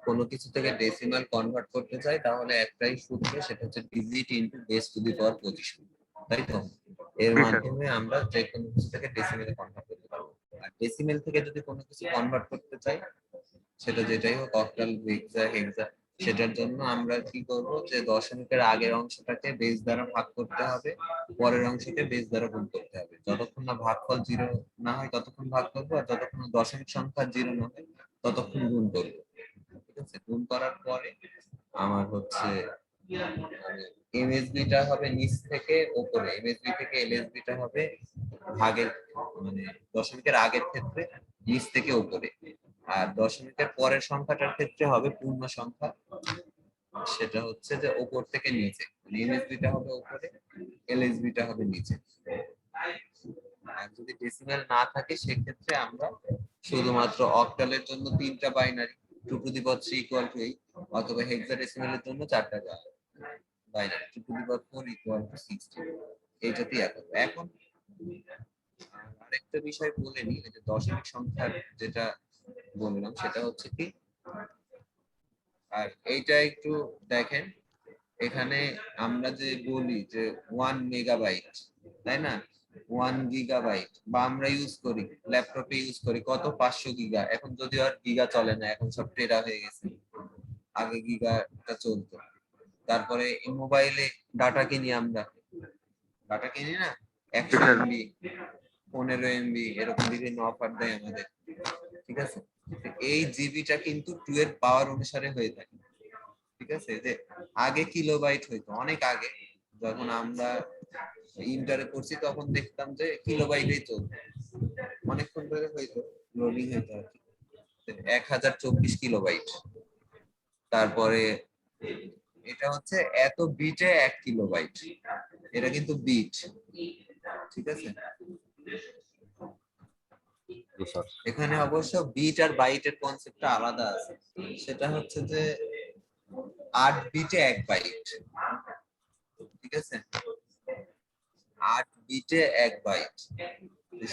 কোনো কিছু থেকে ডেসিমাল কনভার্ট করতে চাই তাহলে একটাই সূত্র, সেটা হচ্ছে digit into base to the power position, তাই তো? এর জি স্যার। মাধ্যমে আমরা যে কোনো কিছু থেকে ডেসিমেলে কনভার্ট করতে পারবো। আর ডেসিমেল থেকে যদি কোনো কিছু কনভার্ট করতে চাই, সেটা যেটাই হোক, অক্টাল, হেক্সা, হেক্সা, সেটার জন্য আমরা কি করব, যে দশমিকের আগের অংশটাকে বেস দ্বারা ভাগ করতে হবে, পরের অংশকে বেস দ্বারা গুণ করতে হবে। যতক্ষণ না ভাগফল 0 না হয় ততক্ষণ ভাগ করবো, আর যতক্ষণ না দশমিক সংখ্যা 0 না হয় ততক্ষণ গুণ করবো। ঠিক আছে? গুণ করার পরে আমার হচ্ছে এমএসবিটা হবে নিচ থেকে উপরে, এমএসবি থেকে এলএসবিটা হবে ভাগের, মানে দশমিকের আগের ক্ষেত্রে নিচ থেকে উপরে, আর দশমিকের পরের সংখ্যাটার ক্ষেত্রে হবে পূর্ণ সংখ্যা, সেটা হচ্ছে যে উপর থেকে নিচে, এমএসবিটা হবে উপরে, এলএসবিটা হবে নিচে। আর যদি ডেসিমাল না থাকে সেক্ষেত্রে আমরা শুধুমাত্র অক্টালের জন্য 3টা binary 2 to the power 3 equal to 8, অথবা হেক্সাডেসিমালের জন্য 4টা binary 2 to the power 4 equal to 16। এইটাতেই এখন আরেকটা বিষয় বলে নিই, যে দশমিক সংখ্যার যেটা বললাম সেটা হচ্ছে কি, আর এইটা একটু দেখেন, এখানে আমরা যে বলি যে 1 মেগাবাইট, তাই না? 1 গিগাবাইট, বা আমরা ইউজ করি ল্যাপটপে ইউজ করি কত, 500 গিগা। এখন যদিও আর গিগা চলে না, এখন সব টেরা হয়ে গেছে, আগে গিগাটা চলতো। তারপরে এই মোবাইলে ডাটা কিনি, আমরা ডাটা কিনি না, 100 এমবি, 15 এমবি, এরকম বিভিন্ন অফার দেয় আমাদের। ঠিক আছে? এই জিবিটা কিন্তু 2 এর পাওয়ার অনুসারে হয়ে থাকে। ঠিক আছে? যে আগে কিলোবাইট হইতো, অনেক আগে যখন আমরা ইন্টারে পড়ছি তখন দেখতাম যে কিলোবাইটেই চলতো, অনেকক্ষণ ধরে হইতো, লোডিং হইতো আর কি, 1024 কিলোবাইট। তারপরে এটা হচ্ছে এত বিটে 1 কিলোবাইট, এটা কিন্তু বিট। ঠিক আছে? এখানে অবশ্য বিট আর বাইটের কনসেপ্টটা আলাদা আছে, সেটা হচ্ছে যে 8 বিটে 1 বাইট। ঠিক আছে? 8 বিটে 1 বাইট,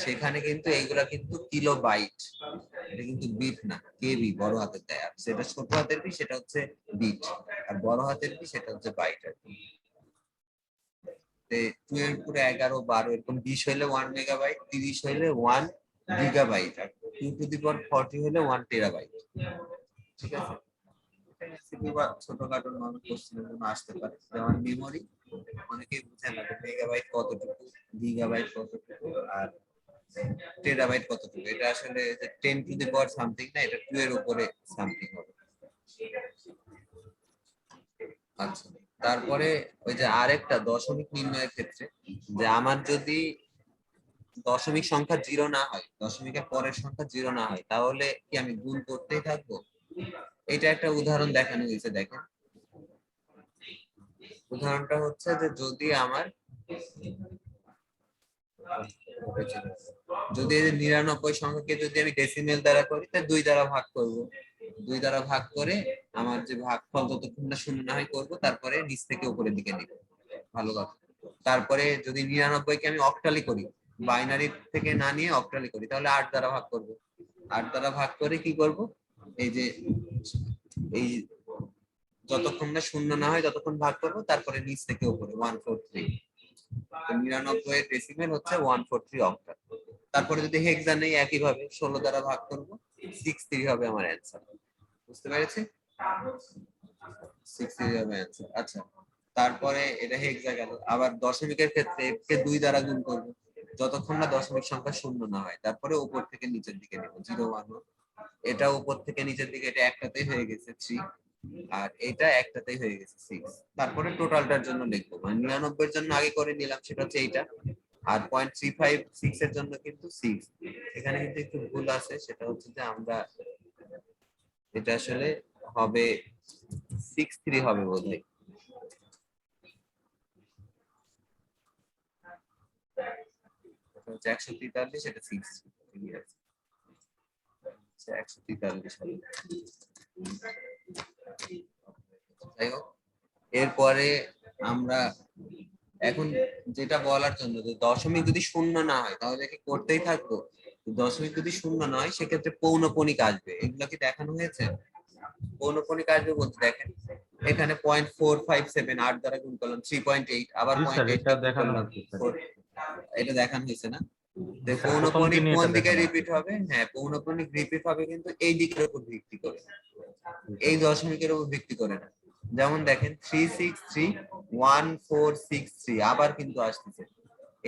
সেখানে কিন্তু এইগুলা কিন্তু কিলো বাইট, এটা কিন্তু বিট না, কেবি বড় হাতের দেয়, আর সেটা ছোট হাতের বি সেটা হচ্ছে বিট, আর বড় হাতের বি সেটা হচ্ছে বাইট আর কি। 2 এর উপরে 11, 12, এরকম 20 হইলে 1 মেগাবাইট, 30 হইলে 1 গিগাবাইট, আর 2 টু দি পাওয়ার 40 হইলে 1 টেরাবাইট। ঠিক আছে? ছোটখাটো নর্মাল কোশ্চেনের জন্য আসতে পারে, যেমন মেমোরি, অনেকেই বুঝে না মেগাবাইট কতটুকু, গিগাবাইট কতটুকু, আর টেরাবাইট কতটুকু। এটা আসলে 10 টু দি পাওয়ার সামথিং না, এটা 2 এর উপরে সামথিং হবে। আচ্ছা, তারপরে ওই যে আরেকটা দশমিক নির্ণয়ের ক্ষেত্রে, যে আমার যদি দশমিক সংখ্যা 0 না হয়, দশমিকের পরের সংখ্যা 0 না হয়, তাহলে কি আমি গুণ করতেই থাকবো? এটা একটা উদাহরণ দেখানো হয়েছে, দেখেন। উদাহরণটা হচ্ছে যে যদি আমার, যদি 99 সংখ্যাকে যদি আমি ডেসিমেল দ্বারা করি, তাহলে 2 দ্বারা ভাগ করব, 2 দ্বারা ভাগ করে আমার যে ভাগফল যতক্ষণ না শূন্য না হয় করবো, তারপরে নিচ থেকে উপরের দিকে নিব। ভালো কথা। তারপরে যদি 99 কে আমি অক্টালি করি, বাইনারি থেকে না নিয়ে অক্টালি করি, তাহলে 8 দ্বারা ভাগ করব। 8 দ্বারা ভাগ করে কি করব, এই যে এই যতক্ষণ না শূন্য না হয় ততক্ষণ ভাগ করব, তারপরে নিচ থেকে উপরে 143। 99 এর ডেসিমেল হচ্ছে 143 অক্টাল। তারপরে যদি হেক্সা নেই, একইভাবে 16 দ্বারা ভাগ করব, 63 হবে আমার অ্যান্সার। বুঝতে পেরেছি? 63 হবে অ্যান্সার। আচ্ছা, তারপরে এটা হেক্সা গেল। আবার দশমিকের ক্ষেত্রে কে 2 দ্বারা গুণ করব, যতক্ষণ না দশমিক সংখ্যা শূন্য না হয়, তারপরে উপর থেকে নিচের দিকে নেব, 0 1 1। এটা উপর থেকে নিচের দিকে, এটা একটাতেই হয়ে গেছে 3, আর এটা একটাতেই হয়ে গেছে 6। তারপরে টোটালটার জন্য লিখবো, মানে 99 এর জন্য আগে করে নিলাম, সেটা হচ্ছে এইটা, আর 0.356 এর জন্য কিন্তু 6। এখানে কিন্তু একটু ভুল আছে, সেটা হচ্ছে যে আমরা এটা আসলে হবে 63 হবে বোধহয়। এটা হচ্ছে 143, এটা 60, 143 হবে। যাই হোক, এরপরে আমরা এখন যেটা বলার জন্য যে দশমিক যদি শূন্য না হয় তাহলে কি করতেই থাকবো? দশমিক যদি শূন্য না হয় সেক্ষেত্রে পৌনঃপুনিক আসবে, এগুলো কি দেখানো হয়েছে? পৌনঃপুনিক আসবে বলতে দেখেন এখানে 0.457 8 দ্বারা গুণ করলাম 3.8, আবার জি স্যার, 0.8 এটা কে গুণ দেখানো করলাম হচ্ছে স্যার। 4, এটা দেখানো হয়েছে না? জি স্যার, প্রথম পৌনঃপুনিক দিনে কোন এটা দিকে দেখানো হচ্ছে। রিপিট হবে? হ্যাঁ, পৌনঃপুনিক রিপিট হবে কিন্তু এই দিকের উপর ভিত্তি করে, জি এই স্যার। দশমিকের উপর ভিত্তি করে না। যেমন দেখেন 3631463 আবার কিন্তু আসতেছে,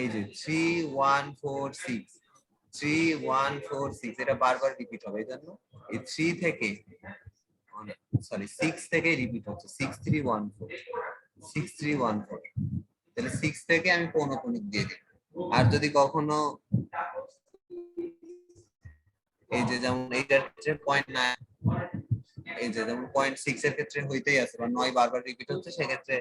এই যে 3146 এটা বারবার রিপিট হবে, এই জন্য এই 3 থেকে, সরি 6 থেকে রিপিট হচ্ছে 6314 তাহলে 6 থেকে আমি পৌনঃপুনিক দিয়ে দিই। আর যদি কখনো এই যে যেমন এইটার ক্ষেত্রে 0.9, এই যে যেমন 0.6 এর ক্ষেত্রে হইতেই আছে বা 9 বারবার রিপিট হচ্ছে, সেক্ষেত্রে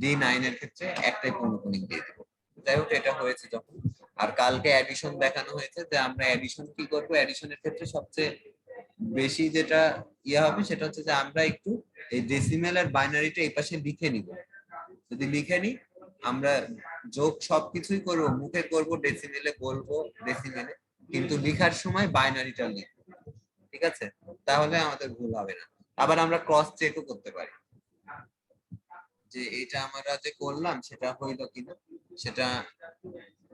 D9 এর ক্ষেত্রে একটাই পৌনঃপুনিক দিয়ে দিব। যাই হোক, এটা হয়েছে যখন। আর কালকে অ্যাডিশন দেখানো হয়েছে যে আমরা অ্যাডিশন কি করব, অ্যাডিশনের ক্ষেত্রে সবচেয়ে বেশি যেটা হবে সেটা হচ্ছে যে আমরা একটু এই ডেসিমেল আর বাইনারিটা এই পাশে লিখে নিব। যদি লিখে নি, আমরা যোগ সবকিছুই করব, মুখে করব ডেসিমেলে, বলবো ডেসিমেলে, কিন্তু লেখার সময় বাইনারিটা লিখবো, ঠিক আছে? তাহলে আমাদের ভুল হবে না। আবার আমরা ক্রস চেকও করতে পারি যে এটা আমরা যে করলাম সেটা হইলো কিনা, সেটা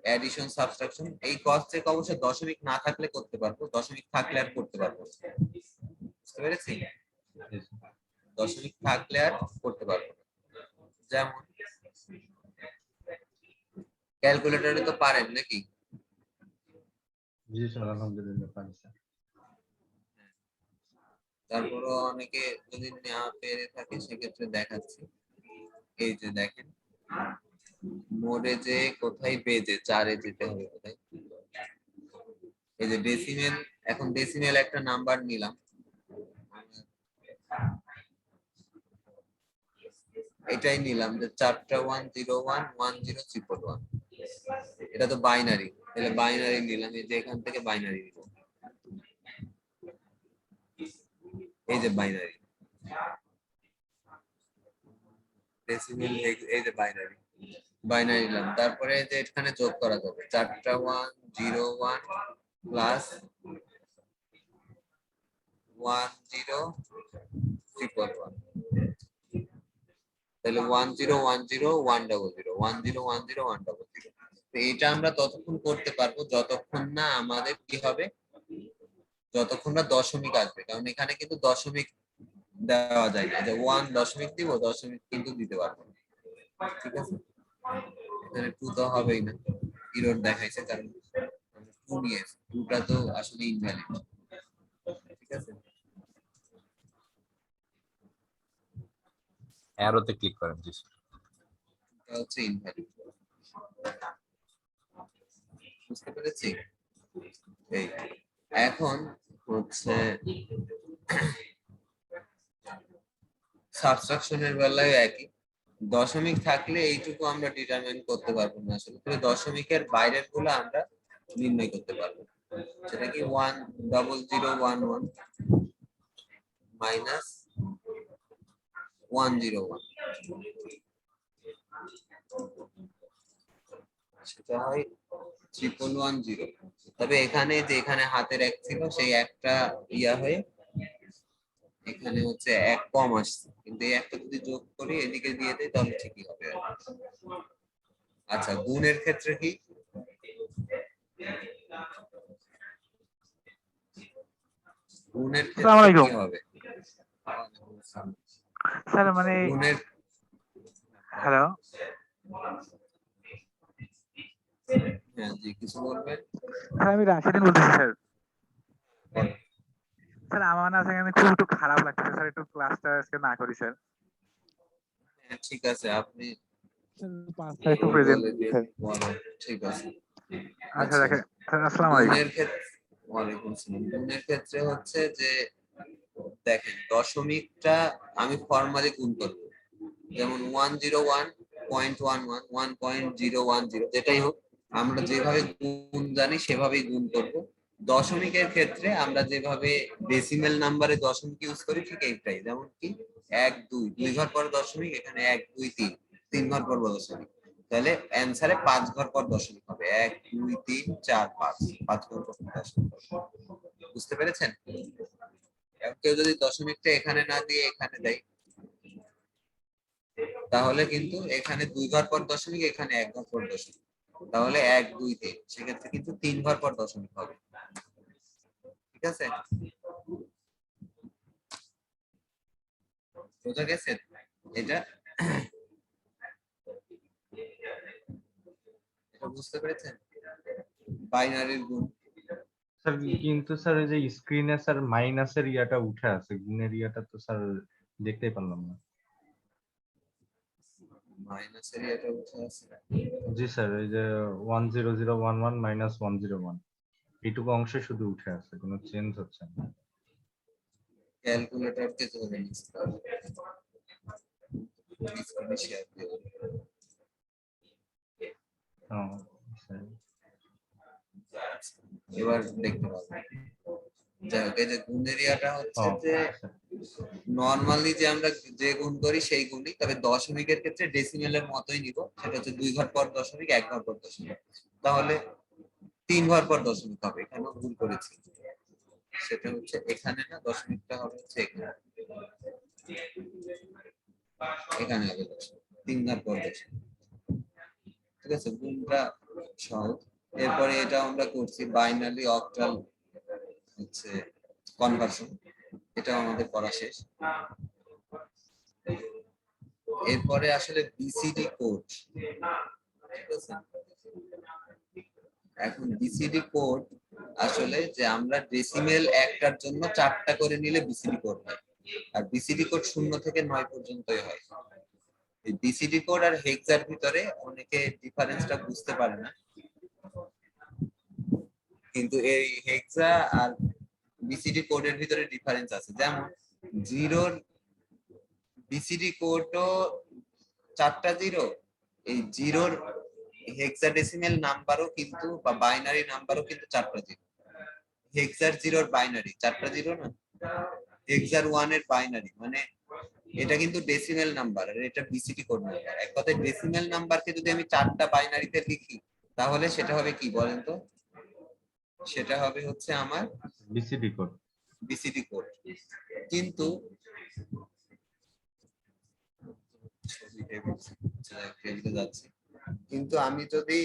অ্যাডিশন সাবট্রাকশন। এই ক্রস চেক অবশ্য দশমিক না থাকলে করতে পারবো, দশমিক থাকলে আর করতে পারবো না। বুঝতে পেরেছি? দশমিক থাকলে আর করতে পারবো না। যেমন ক্যালকুলেটরে তো পারেন নাকি? জি স্যার, আলহামদুলিল্লাহ পারি স্যার। তারপরও অনেকে যদি না পেরে থাকে সেক্ষেত্রে দেখাচ্ছি। এই যে দেখেন মোডে যে কোথায় পেজে 4-এ যেতে হবে কোথায়, এই যে ডেসিমেল, এখন ডেসিমেল একটা নাম্বার নিলাম, এটাই নিলাম যে 4টা 1011011, এটা তো বাইনারি, তাহলে বাইনারি নিলাম, এই যে এখান থেকে বাইনারি নিব, এই যে বাইনারি ডেসিমেল, এই যে বাইনারি বাইনারি নিলাম। তারপরে যে এখানে যোগ করা যাবে 4টা 101 প্লাস 10111, তাহলে 1010100 এটা আমরা ততক্ষণ করতে পারবো যতক্ষণ না আমাদের কি হবে, যতক্ষণ না দশমিক আসবে, কারণ এখানে কিন্তু দশমিক দেওয়া যায় না, যে 1 দশমিক দিব, দশমিক কিন্তু দিতে পারবো না, ঠিক আছে? এখানে 2 তো হবেই না, এরর দেখাইছে কারণ 2 নিয়েছে, 2টা তো আসলে ইনভ্যালিড, ঠিক আছে? অ্যারোতে ক্লিক করেন। জি স্যার। এটা হচ্ছে ইনভ্যালিড, বুঝতে পেরেছি? এই এখন হচ্ছে সাবট্রাকশনের বেলায় একই, দশমিক থাকলে এইটুকু আমরা ডিটারমাইন করতে পারবো না আসলে, তবে দশমিকের বাইরের গুলো আমরা নির্ণয় করতে পারবো, সেটা কি 10011 মাইনাস 101, সেটা হয় 1110। তবে এখানে যে এখানে হাতের এক ছিল সেই একটা হয়ে এখানে হচ্ছে এক কম আসছে, কিন্তু এই একটা যদি যোগ করি এদিকে দিয়ে দেয় তাহলে ঠিকই হবে। আচ্ছা, গুণের ক্ষেত্রে কি? গুণের ক্ষেত্রে কি হবে? স্যার মানে গুণের, হ্যালো হ্যাঁ জি, কিছু বলবেন? স্যার, আমি রাশিদিন বলতেছি স্যার। স্যার আমার না সেখানে খুব একটু খারাপ লাগতেছে স্যার, একটু ক্লাসটা আজকে না করি স্যার। হ্যাঁ ঠিক আছে, আপনি পাঁচটা একটু প্রেজেন্ট বলে দিন, স্যার। বলেন, ঠিক আছে। আচ্ছা আচ্ছা, দেখেন স্যার, আসসালামু আলাইকুম। গুণের ক্ষেত্রে, ওয়ালাইকুম আসসালাম। গুণের ক্ষেত্রে হচ্ছে যে দেখেন দশমিকটা আমি ফর্মালি গুণ করবো, যেমন 101.11 1.010, যেটাই হোক আমরা যেভাবে গুণ জানি সেভাবেই গুণ করব। দশমিকের ক্ষেত্রে আমরা যেভাবে ডেসিমেল নাম্বারে দশমিক ইউজ করি ঠিক এইটাই, যেমন কি 1 2 2 ঘর পর দশমিক, এখানে 1 2 3 3 ঘর পর দশমিক, তাহলে অ্যান্সারে 5 ঘর পর দশমিক হবে, 1 2 3 4 5, 5 ঘর পর দশমিক হবে। বুঝতে পেরেছেন? এখন কেউ যদি দশমিকটা এখানে না দিয়ে এখানে দেয়, তাহলে কিন্তু এখানে 2 ঘর পর দশমিক, এখানে 1 ঘর পর দশমিক, তাহলে 1 2 3, সেক্ষেত্রে কিন্তু 3 ঘর পর দশমিক হবে। ঠিক আছে, বোঝা গেছে? এটা বুঝতে পেরেছেন? বাইনারির গুণ। স্যার কিন্তু স্যার এই যে স্ক্রিনে স্যার মাইনাসের ইয়াটা উঠে আছে, গুণের ইয়াটা তো স্যার দেখতেই পারলাম না। মাইনাসের এটা উঠে আছে। জি স্যার, এই যে 10011 মাইনাস 101 এইটুকু অংশে শুধু উঠে আছে, কোনো চেঞ্জ হচ্ছে না। ক্যালকুলেটরকে ধরে নিচ্ছি, স্ক্রিনে শেয়ার দেব। ও, স্যার। এবার দেখতে পাবেন। যাই হোক, এই যে গুণের ইয়াটা হচ্ছে ও, যে স্যার। নরমালি যে আমরা যে গুণ করি সেই গুণই, তবে দশমিকের ক্ষেত্রে ডেসিমেলের মতোই নিব। সেটা হচ্ছে 2 ঘর পর দশমিক, 1 ঘর পর দশমিক, তাহলে 3 ঘর পর দশমিক হবে। এখানেও ভুল করেছি, সেটা হচ্ছে এখানে না, দশমিকটা হবে হচ্ছে এখানে, এখানে হবে দশমিক, 3 ঘর পর দশমিক। ঠিক আছে, গুণটা সহজ। এরপরে এটা আমরা করছি বাইনারি অক্টাল হচ্ছে কনভার্সন, এটা আমাদের পড়া শেষ। এরপরে আসলে বিসিডি কোড। ঠিক আছে, এখন বিসিডি কোড আসলে যে আমরা ডেসিমেল একটার জন্য 4টা করে নিলে বিসিডি কোড হয়, আর বিসিডি কোড 0 থেকে 9 পর্যন্তই হয়। এই বিসিডি কোড আর হেক্সার ভিতরে অনেকে ডিফারেন্সটা বুঝতে পারে না, কিন্তু এই হেক্সা আর বিসিডি কোডের ভিতরে ডিফারেন্স আছে। যেমন জিরোর বিসিডি কোডও 4টা জিরো, এই জিরোর হেক্সাডেসিমেল নাম্বারও কিন্তু বা বাইনারি নাম্বারও কিন্তু 4টা জিরো। হেক্সার জিরোর বাইনারি 4টা জিরো না, হেক্সার 1 এর বাইনারি, মানে এটা কিন্তু ডেসিমেল নাম্বার আর এটা বিসিডি কোড নাম্বার। এক কথায় ডেসিমেল নাম্বারকে যদি আমি 4টা বাইনারিতে লিখি, তাহলে সেটা হবে কি বলেন তো? সেটা হবে হচ্ছে আমার বিসিডি কোড। BCD code. কিন্তু কিন্তু আমি যদি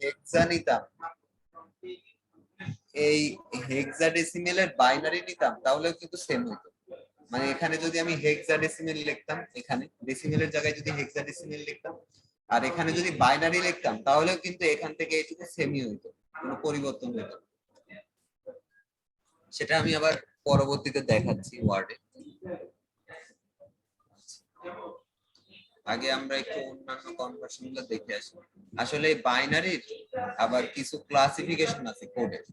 হেক্সা নিতাম, এই হেক্সাডেসিমেলের বাইনারি নিতাম, তাহলেও কিন্তু সেম হতো। মানে এখানে যদি আমি হেক্সাডেসিমেল লিখতাম, এখানে ডেসিমেলের জায়গায় যদি হেক্সাডেসিমেল লিখতাম, আর এখানে যদি বাইনারি লিখতাম, তাহলেও কিন্তু এখান থেকে এইটুকু সেমই হতো, কোনো পরিবর্তন হতো। সেটা আমি আবার পরবর্তীতে দেখাচ্ছি ওয়ার্ডে। আগে আমরা একটু অন্যান্য কনভার্সন গুলো দেখে আসি। আসলে বাইনারির আবার কিছু ক্লাসিফিকেশন আছে কোডের।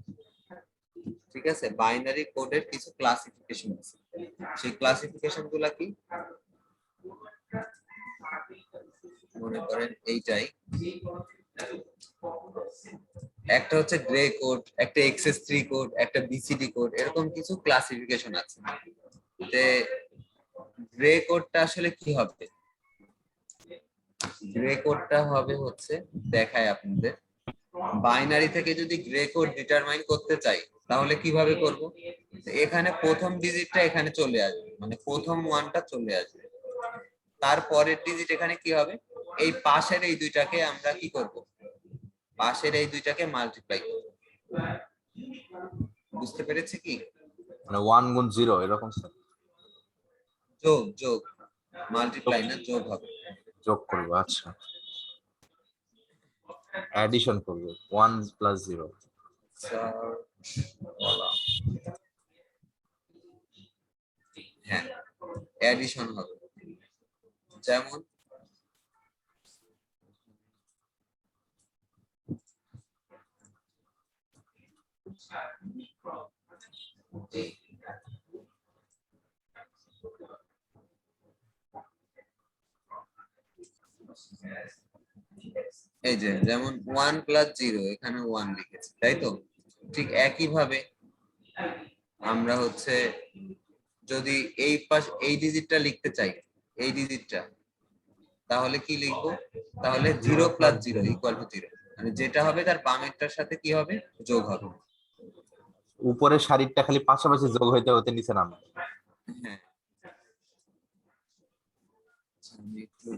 ঠিক আছে, বাইনারি কোডের কিছু ক্লাসিফিকেশন আছে। সেই ক্লাসিফিকেশন গুলা কি? মনে করেন এইটাই, একটা হচ্ছে গ্রে কোড, একটা XS3 কোড, একটা BCD কোড, এরকম কিছু ক্লাসিফিকেশন আছে। যে গ্রে কোডটা আসলে কি হবে? গ্রে কোডটা হবে হচ্ছে, দেখায় আপনাদের, বাইনারি থেকে যদি গ্রে কোড ডিটারমাইন করতে চাই, তাহলে কিভাবে করব? এখানে প্রথম ডিজিটটা এখানে চলে আসবে, মানে প্রথম ওয়ানটা চলে আসবে, তারপরের ডিজিট এখানে কি হবে? এই পাশের এই দুইটাকে আমরা কি করব? পাশের এই দুইটাকে মাল্টিপ্লাই করব। বুঝতে পেরেছে কি? মানে 1 গুণ 0 এরকম স্যার? যোগ যোগ, মাল্টিপ্লাই না, যোগ হবে। যোগ করব, আচ্ছা। অ্যাডিশন করব 1 প্লাস 0। হ্যাঁ, অ্যাডিশন হবে। যেমন এই যে যেমন 1 প্লাস 0, এখানে 1 লিখেছি, তাই তো? ঠিক একই ভাবে আমরা হচ্ছে যদি এই পাশ এই ডিজিটটা লিখতে চাই, এই ডিজিটটা, তাহলে কি লিখবো? তাহলে 0 প্লাস 0 ইকুয়াল টু 0, মানে যেটা হবে তার বামেরটার সাথে কি হবে, যোগ হবে। উপরের সারিটা খালি পাশাপাশি যোগ হইতে হতে নিচে নামে। হ্যাঁ, আমি একটু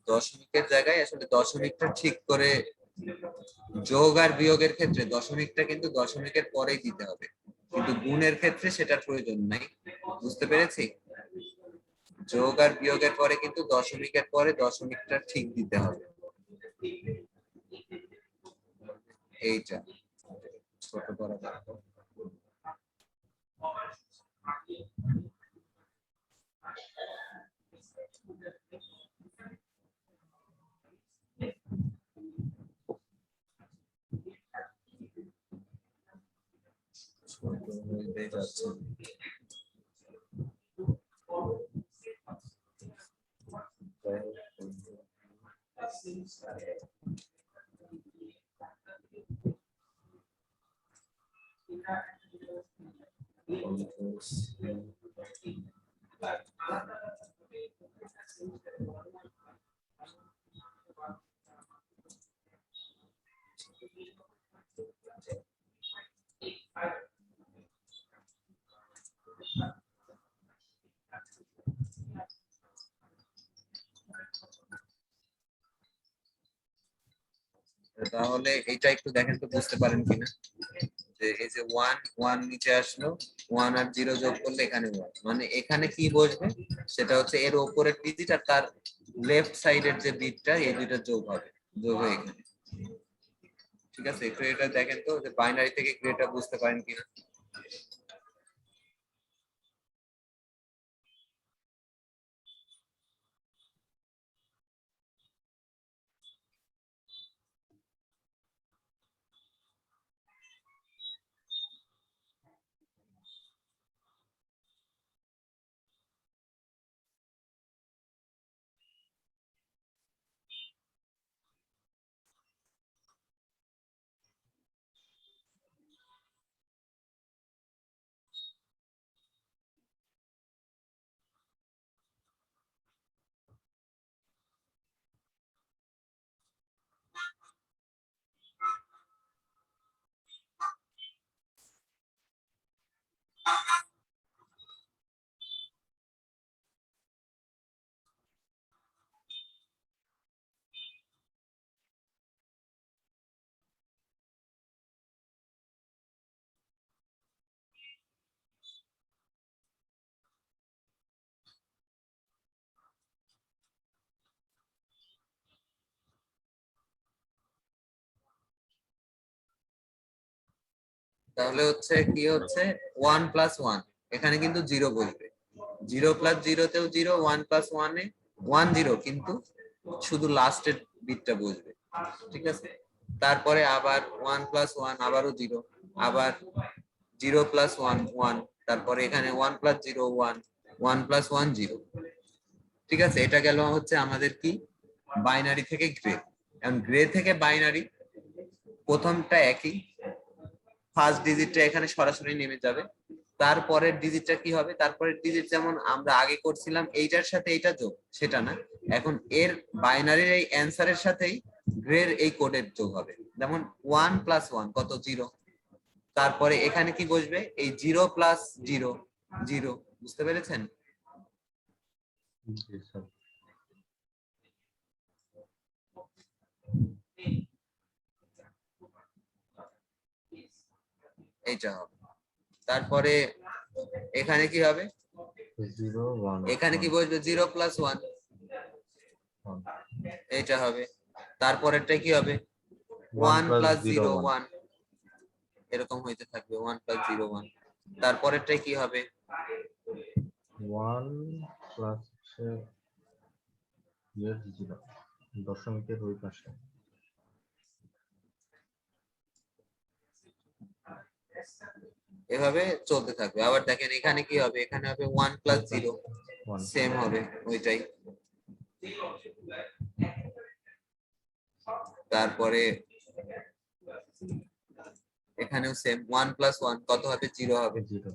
দশমিকের জায়গায় আসলে দশমিকটা ঠিক করে, যোগ আর বিয়োগের ক্ষেত্রে দশমিকটা কিন্তু দশমিকের পরেই দিতে হবে, কিন্তু গুণের ক্ষেত্রে সেটার প্রয়োজন নাই। বুঝতে পেরেছি? যোগ আর বিয়োগের পরে কিন্তু দশমিকের পরে দশমিকটা ঠিক দিতে হবে। এইটা ছোট করা দরকার। ছোট হয়ে যাচ্ছে। তাহলে এটা একটু দেখেন তো বুঝতে পারেন কিনা, যে এই যে 1 1 নিচে আসলো, 1 আর 0 যোগ করলে এখানে 1, মানে এখানে কি বসবে, সেটা হচ্ছে এর উপরের ডিজিট আর তার লেফট সাইডের যে বিটটা, এই দুইটা যোগ হবে, যোগ হয়ে এখানে। ঠিক আছে, একটু এটা দেখেন তো যে বাইনারি থেকে কি এটা বুঝতে পারেন কিনা। তাহলে হচ্ছে কি হচ্ছে, 1 প্লাস 1, এখানে কিন্তু 0 বসবে, 0 প্লাস 0 তেও 0, 1 প্লাস 1 এ 1 0, কিন্তু শুধু লাস্টের বিটটা বসবে। ঠিক আছে, তারপরে আবার 1 প্লাস 1 আবারও 0, আবার 0 প্লাস 1 1, তারপরে এখানে 1 প্লাস 0 1, 1 প্লাস 1 0। ঠিক আছে, এটা গেল হচ্ছে আমাদের কি, বাইনারি থেকে গ্রে। এখন গ্রে থেকে বাইনারি প্রথমটা একই, ফার্স্ট ডিজিটটা এখানে সরাসরি নেমে যাবে, তারপরের ডিজিটটা কি হবে, তারপরের ডিজিট যেমন আমরা আগে করছিলাম এইটার সাথে এইটা যোগ, সেটা না, এখন এর বাইনারির এই অ্যান্সারের সাথেই গ্রের এই কোডের যোগ হবে। যেমন 1 প্লাস 1 কত, 0, তারপরে এখানে কি বসবে, এই 0 প্লাস 0 0। বুঝতে পেরেছেন? জি স্যার। এইটা হবে। তারপরে এখানে কি হবে, 0 1 এখানে কি বসবে, 0 প্লাস 1, 1 এইটা হবে। তারপরেরটা কি হবে, 1 প্লাস 0 1, এরকম হইতে থাকবে, 1 প্লাস 0 1। তারপরেরটাই কি হবে, 1 প্লাস 0 দশমিকের ওই পাশে। এভাবে চলতে থাকবে। আবার দেখেন এখানে কি হবে, এখানে হবে 1 প্লাস 0, 1 সেম হবে ওইটাই। তারপরে এখানেও সেম 1 প্লাস 1 কত হবে 0 হবে 0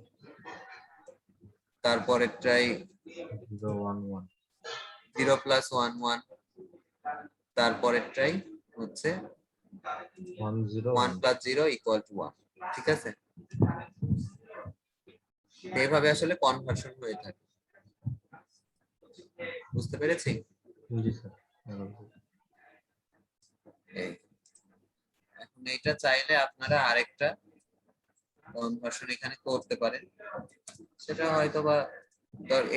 তারপরেরটাই 0 1 1 0 প্লাস 1 1 তারপরেরটাই হচ্ছে 1 0 1 1 প্লাস 0 ইকুয়াল টু 1 ঠিক আছে এইভাবে আসলে কনভার্সন হয়ে থাকে বুঝতে পেরেছি জি স্যার এই এখন এটা চাইলে আপনারা আরেকটা কনভার্সন এখানে করতে পারেন সেটা হয়তো বা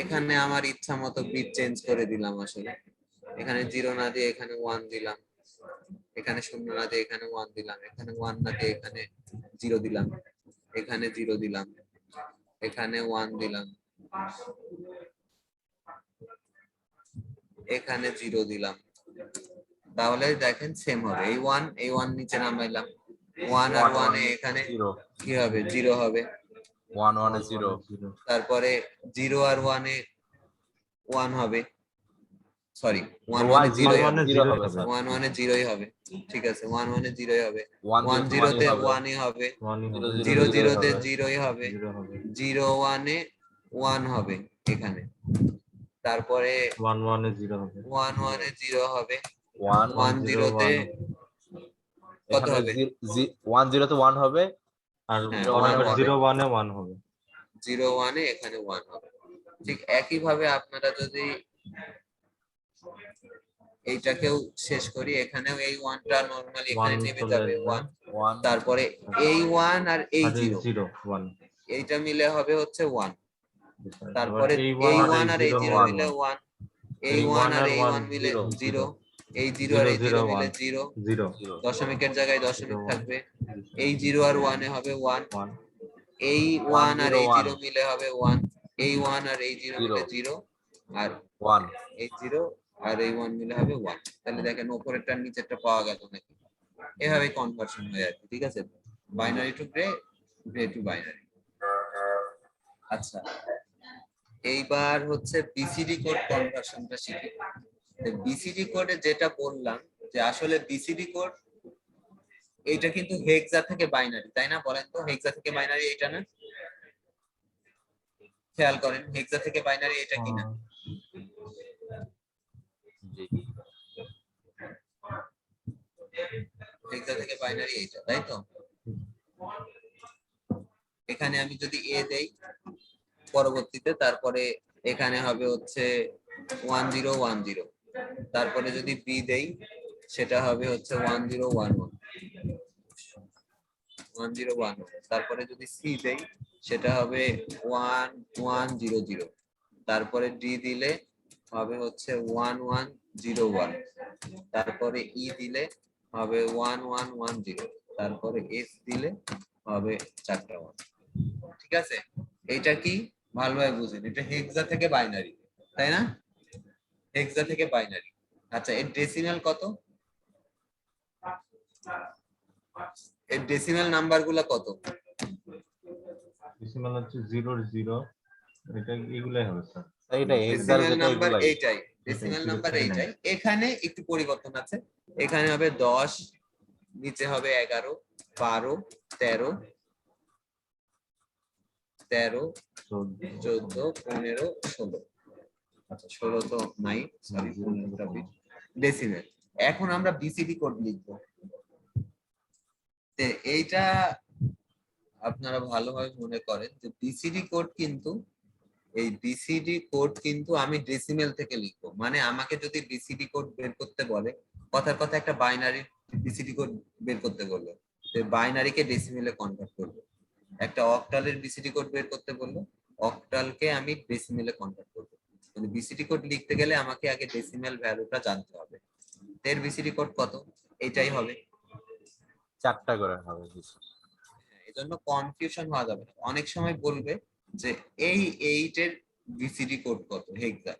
এখানে আমার ইচ্ছা মতো বিট চেঞ্জ করে দিলাম আসলে এখানে 0 না দিয়ে এখানে 1 দিলাম এখানে 0 না দিয়ে এখানে 1 দিলাম এখানে 1 না দিয়ে এখানে 0 দিলাম এখানে 0 দিলাম এখানে 1 দিলাম এখানে 0 দিলাম তাহলে দেখেন সেম হবে এই 1 নিচে নামাইলাম 1 আর 1 এ এখানে 0 কি হবে 0 হবে 1 1 এ 0 তারপরে 0 আর 1 এ 1 হবে সরি 1 1 এ 0 1 হবে 0 হবে হবে স্যার 1 1 এ 0ই হবে ঠিক আছে 1 1 এ 0ই হবে 1 1 0 0 তে হবে 1ই হবে 1 হবে 0 0 তে হবে। 0ই হবে 0 হবে 0 1 এ 1 হবে এখানে তারপরে 1 1 এ 0 হবে 1 1 এ 0 হবে 1 1 0 তে কত এখানে হবে 1 0 তে 1 হবে আর হ্যাঁ, 0 1 এ 1 হবে 0 1 এ এখানে 1 হবে ঠিক একই ভাবে আপনারা যদি এইটাকেও শেষ করি এখানেও এই 1টা নরমালি এখানে 1 নেমে চলে যাবে আসবে 1 1 তারপরে এই 1 আর এই আর এই 0 0 1 এইটা মিলে হবে হচ্ছে 1 এবার তারপরে এই এই 1 1 আর এই 0 1 মিলে 1 এই 1 আর এই 1 মিলে 0 এই 0 আর এই 0 মিলে 0 0 0 দশমিকের জায়গায় দশমিক 0 থাকবে এই 0 আর 1 এ হবে 1 1 এই 1 আর 0 এই 0 1 মিলে হবে 1 এই 1 আর এই 0 মিলে 0 আর 1 এই 0 আর এই 1 মিলে হবে 1 তাহলে দেখেন উপরেরটা নিচেরটা পাওয়া গেল নাকি এভাবে কনভার্সন হয়ে যাবে ঠিক আছে binary two grey grey two binary আচ্ছা এইবার হচ্ছে বিসিডি কোড কনভার্সনটা শিখি বিসিডি কোডে যেটা বললাম যে আসলে বিসিডি কোড এইটা কিন্তু হেক্সা থেকে বাইনারি তাই না বলেন তো হেক্সা থেকে বাইনারি এটা না খেয়াল করেন হেক্সা থেকে বাইনারি এটা কিনা জি হেক্সা থেকে বাইনারি এইটা তাই তো এখানে আমি যদি এ দেই পরবর্তীতে তারপরে এখানে হবে হচ্ছে 1010 তারপরে যদি বি দেই সেটা হবে হচ্ছে 1011 1011 তারপরে যদি সি দেই সেটা হবে 1100 তারপরে ডি দিলে হবে হচ্ছে 1101 তারপরে ই দিলে হবে 1110 তারপরে এফ দিলে হবে 4টা 1 ঠিক আছে এইটা কি ভালোভাবে বুঝেন এটা হেক্সা থেকে বাইনারি তাই না হেক্সা থেকে বাইনারি আচ্ছা এর ডেসিমাল কত এর ডেসিমাল নাম্বারগুলো কত ডেসিমাল হচ্ছে 0 0 এটা এগুলাই হবে স্যার এইটা এক্সাল ডেসিমাল যেটা নাম্বার এগুলাই এইটাই ডেসিমাল এটাই, নাম্বার 039 এইটাই এখানে একটু পরিবর্তন আছে এখানে হবে 10 নিচে হবে 11 12 13 13 14 15 16 আচ্ছা 16 তো নাই সরি 15টা ডেসিমেল এখন আমরা বিসিডি কোড লিখবো এইটা আপনারা ভালোভাবে মনে করেন যে বিসিডি কোড কিন্তু এই বিসিডি কোড কিন্তু আমি ডেসিমেল থেকে লিখবো মানে আমাকে যদি বিসিডি কোড বের করতে বলে কথার কথা একটা বাইনারি বিসিডি কোড বের করতে বললো তো বাইনারিকে ডেসিমেলে কনভার্ট করবো একটা অক্টালের বিসিডি কোড বের করতে বললো অক্টালকে আমি ডেসিমেলে কনভার্ট করবো মানে বিসিডি কোড লিখতে গেলে আমাকে আগে ডেসিমেল ভ্যালুটা জানতে হবে এর বিসিডি কোড কত এইটাই হবে 4টা করে হবে এজন্য কনফিউশন হওয়া যাবে না অনেক সময় বলবে যে এই 8 এর বিসিডি কোড কত হেক্সা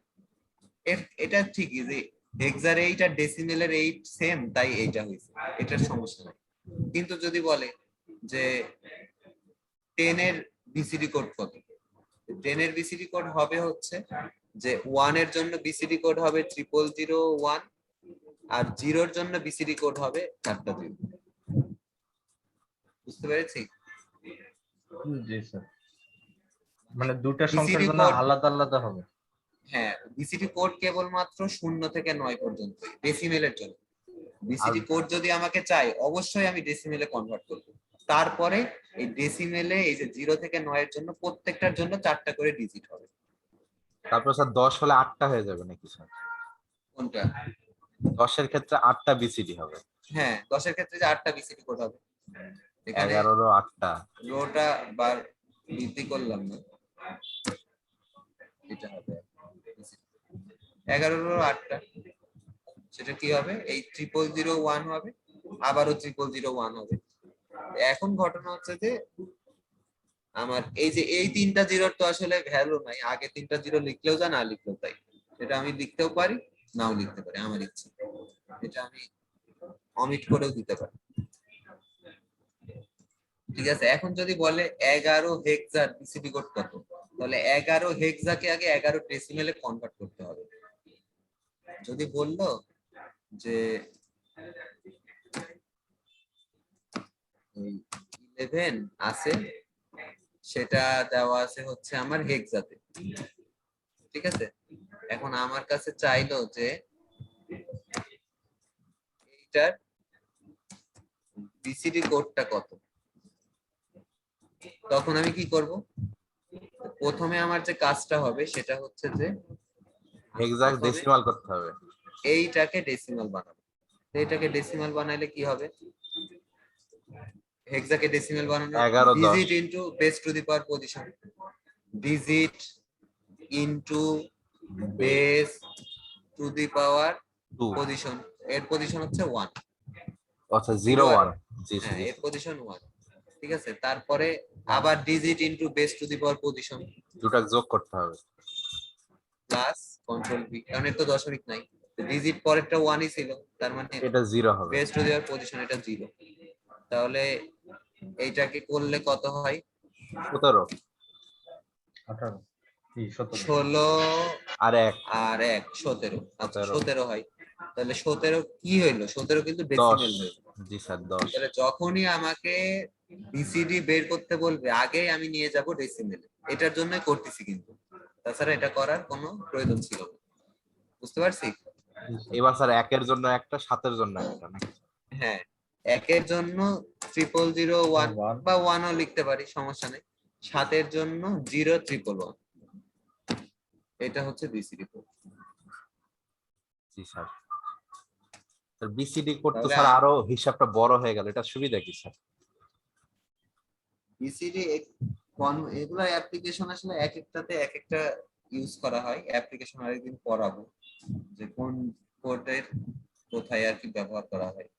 এটা ঠিকই যে হেক্সার 8 আর ডেসিমেলের 8 সেম তাই এইটা হইছে এটার সমস্যা নাই কিন্তু যদি বলে যে 10 এর বিসিডি কোড কত 10 এর বিসিডি কোড হবে হচ্ছে যে 1 এর জন্য বিসিডি কোড হবে 0001 আর 0 এর জন্য বিসিডি কোড হবে 4টা 0 বুঝতে পেরেছি? জি স্যার, মানে দুটা BCD সংখ্যার জন্য কোড, আলাদা আলাদা হবে। হ্যাঁ বিসিডি কোড কেবলমাত্র 0 থেকে 9 পর্যন্ত ডেসিমেলের জন্য। বিসিডি কোড যদি আমাকে চাই অবশ্যই আমি ডেসিমেলে কনভার্ট করব। তারপরে এই ডেসিমেলে এই যে 0 থেকে 9 এর জন্য প্রত্যেকটার জন্য 4টা করে ডিজিট হবে। তারপর স্যার 10 হলে 8টা হয়ে যাবে নাকি স্যার? কোনটা? 10-এর ক্ষেত্রে 8টা বিসিডি হবে, হ্যাঁ 10 এর ক্ষেত্রে যে 8টা বিসিডি কোড হবে। এখানে 11-রও 8টা। রোটা বার বৃদ্ধি করলাম না, এটা হবে 11 8টা। সেটা কি হবে? এই 0001 হবে, আবারও 0001 হবে। এখন ঘটনা হচ্ছে যে আমার এই যে এই 3টা জিরোর তো আসলে ভ্যালু নাই, আগে 3টা জিরো লিখলেও যা না লিখলেও তাই। এটা আমি লিখতেও পারি নাও লিখতে পারি আমার ইচ্ছে, এটা আমি অমিট করেও দিতে পারি। ঠিক আছে, এখন যদি বলে 11 হেক্সার বিসিডি কোড কত, তাহলে 11 হেক্সাকে আগে 11 ডেসিমেলে কনভার্ট করতে হবে। যদি বললো যে 11 আছে, সেটা দেওয়া আছে হচ্ছে আমার হেক্সাতে, ঠিক আছে। এখন আমার কাছে চাইলো যে এইটার বিসিডি কোডটা কত, তখন আমি কি করব? প্রথমে আমার যে কাজটা হবে সেটা হচ্ছে যে এক্সাক্ট প্রথমে ডেসিমাল করতে হবে। এইটাকে ডেসিমাল বানাবো। তো এটাকে ডেসিমাল বানাইলে কি হবে? হেক্সাকে ডেসিমাল বানানো 11 10 digit into base to the power position, digit into base to the power 2, position. এর পজিশন হচ্ছে 1। আচ্ছা 01। জি হ্যাঁ জি এর পজিশন 1, ঠিক আছে। তারপরে আবার digit into base to the power position দুটা যোগ করতে হবে। প্লাস কন্ট্রোল ভি, কারণ এর তো দশমিক নাই, ডিজিট পরেরটা 1ই ছিল, তার মানে এটা 0 হবে। Base to the power position এটা 0। তাহলে এইটাকে করলে কত হয়? 17 18 কি 17 16 আর 1 আর 1 17। আচ্ছা 17 17 হয়। তাহলে 17 কি হইলো? 17 কিন্তু 10। ডেসিমেল হইলো। জি স্যার 10। তাহলে যখনই আমাকে বিসিডি বের করতে বলবে আগে আমি নিয়ে যাব ডেসিমেলে, এটার জন্যই করতেছি কিন্তু, তাছাড়া এটা করার কোনো প্রয়োজন ছিল না। বুঝতে পারছি? এবার স্যার 1-এর জন্য একটা, 7-এর জন্য একটা নাকি? হ্যাঁ, একের জন্য 0001 1 বা 1ও লিখতে পারি, সমস্যা নেই। 7-এর জন্য 0111, এটা হচ্ছে বিসিডি কোড। জি স্যার। স্যার বিসিডি কোড তো তাহলে স্যার আরো হিসাবটা বড় হয়ে গেল, এটা সুবিধা কি স্যার? বিসিডি এগুলা অ্যাপ্লিকেশন আসলে এক একটাতে এক একটা ইউজ করা হয়। অ্যাপ্লিকেশন আরেকদিন পড়াবো যে কোন কোডের কোথায় আর কি ব্যবহার করা হয়।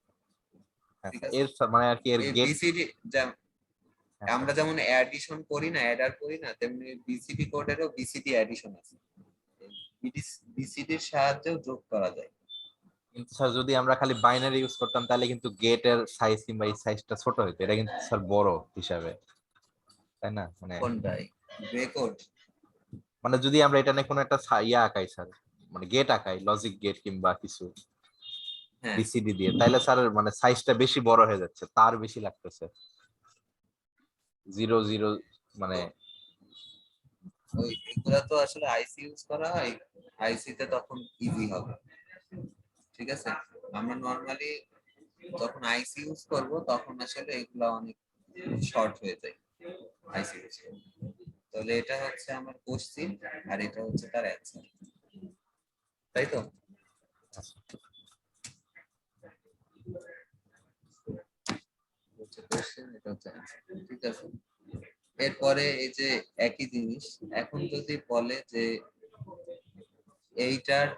ঠিক আছে, এর মানে আর কি এর এই গেট। বিসিডি আমরা যেমন অ্যাডিশন করি না, অ্যাডার করি না, তেমনি বিসিডি কোডেরও বিসিডি অ্যাডিশন আছে, বিসিডির সাহায্যেও যোগ করা যায়। স্যার যদি আমরা খালি বাইনারি ইউজ করতাম তাহলে কিন্তু গেটের সাইজ কিংবা এই সাইজটা ছোট হতো, এটা কিন্তু স্যার বড় হিসাবে, তাই না? মানে কোনটাই গ্রে কোড? মানে যদি আমরা এটা নিয়ে কোনো একটা ইয়া আঁকাই স্যার, মানে গেট আঁকাই, লজিক গেট কিংবা কিছু হ্যাঁ বিসিডি দিয়ে, তাইলে স্যার মানে সাইজটা বেশি বড় হয়ে যাচ্ছে, তার বেশি লাগতেছে 00 মানে। ওই এগুলা তো আসলে আইসি ইউজ করা হয়, আইসি তে তখন ইজি হবে। ঠিক আছে, আমরা নরমালি যখন আইসি ইউজ করব তখন আসলে এগুলা অনেক শর্ট হয়ে যায় আইসি ইউজ করলে। তাহলে এটা হচ্ছে আমার কোশ্চিন আর এটা হচ্ছে তার অ্যান্সার, তাই তো? হচ্ছে কোশ্চেন, এটা হচ্ছে অ্যান্সার, ঠিক আছে। এরপরে এই যে একই জিনিস, এখন যদি বলে যে এইটার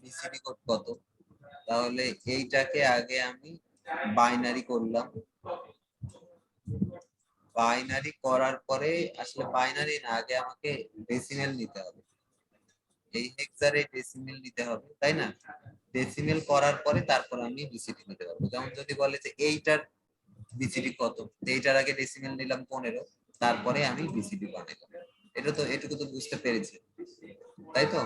বিসিডি কোড কত, তাহলে এইটাকে আগে আমি বাইনারি করলাম। বাইনারি করার পরে আসলে বাইনারি না, আগে আমাকে ডেসিমেল নিতে হবে, এই হেক্সারে ডেসিমেল নিতে হবে, তাই না? ডেসিমেল করার পরে তারপর আমি বিসিডি নিতে পারবো। যেমন যদি বলে যে এইটার বিসিডি কত, এইটার আগে ডেসিমেল নিলাম 15, তারপরে আমি বিসিডি বানাইলাম। এটা তো এটুকু তো বুঝতে পেরেছি, তাই তো?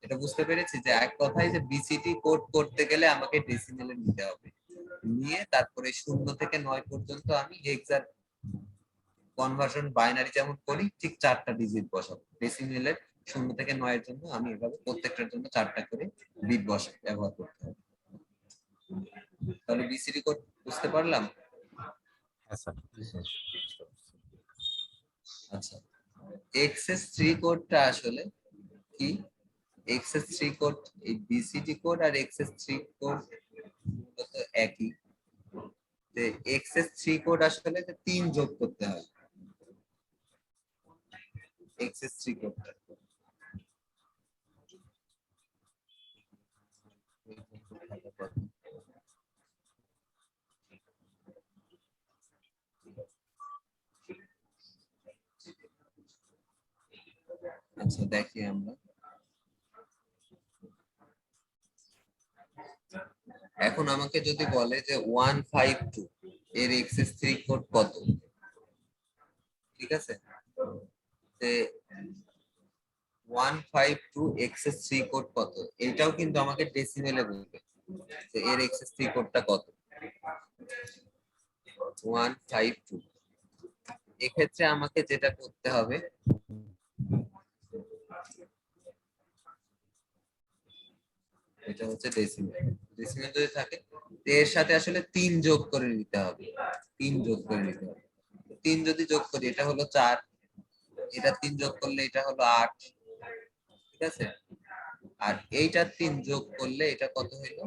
এটা বুঝতে পেরেছি যে এক কথায় যে বিসিডি কোড করতে গেলে আমাকে ডেসিমেলে নিতে হবে, নিয়ে তারপরে 0 থেকে 9 পর্যন্ত আমি হেক্সা কনভার্সন বাইনারি যেমন করি ঠিক 4টা ডিজিট বসাবো। ডেসিমেলের 0 থেকে 9 এর জন্য আমি এভাবে প্রত্যেকটার জন্য 4টা করে বিট ব্যবহার করতে হবে। তাহলে বিসিডি কোড বুঝতে পারলাম। হ্যাঁ স্যার। আচ্ছা, এক্সএস 3 কোডটা আসলে কি? এক্সএস 3 কোড, এই বিসিডি কোড আর এক্সএস 3 কোড মূলত একই। যে এক্সএস 3 কোড আসলে 3 যোগ করতে হয়। এক্সএস 3 কোডটা আচ্ছা দেখি আমরা। এখন আমাকে যদি বলে যে 152 এর এক্সএস 3 কোড কত, ঠিক আছে, যে 152 এক্সএস 3 কোড কত, এটাও কিন্তু আমাকে ডেসিমেলে বলবে যে এর এক্সএস 3 কোডটা কত। 152 এক্ষেত্রে আমাকে যেটা করতে হবে, এটা হচ্ছে ডেসিমেল। ডেসিমেল যদি থাকে এর সাথে আসলে 3 যোগ করে নিতে হবে। 3 যোগ করে নিতে হবে। 3 যদি যোগ করি এটা হলো 4, এটা 3 যোগ করলে এটা হলো 8, ঠিক আছে, আর এইটা 3 যোগ করলে এটা কত হইলো?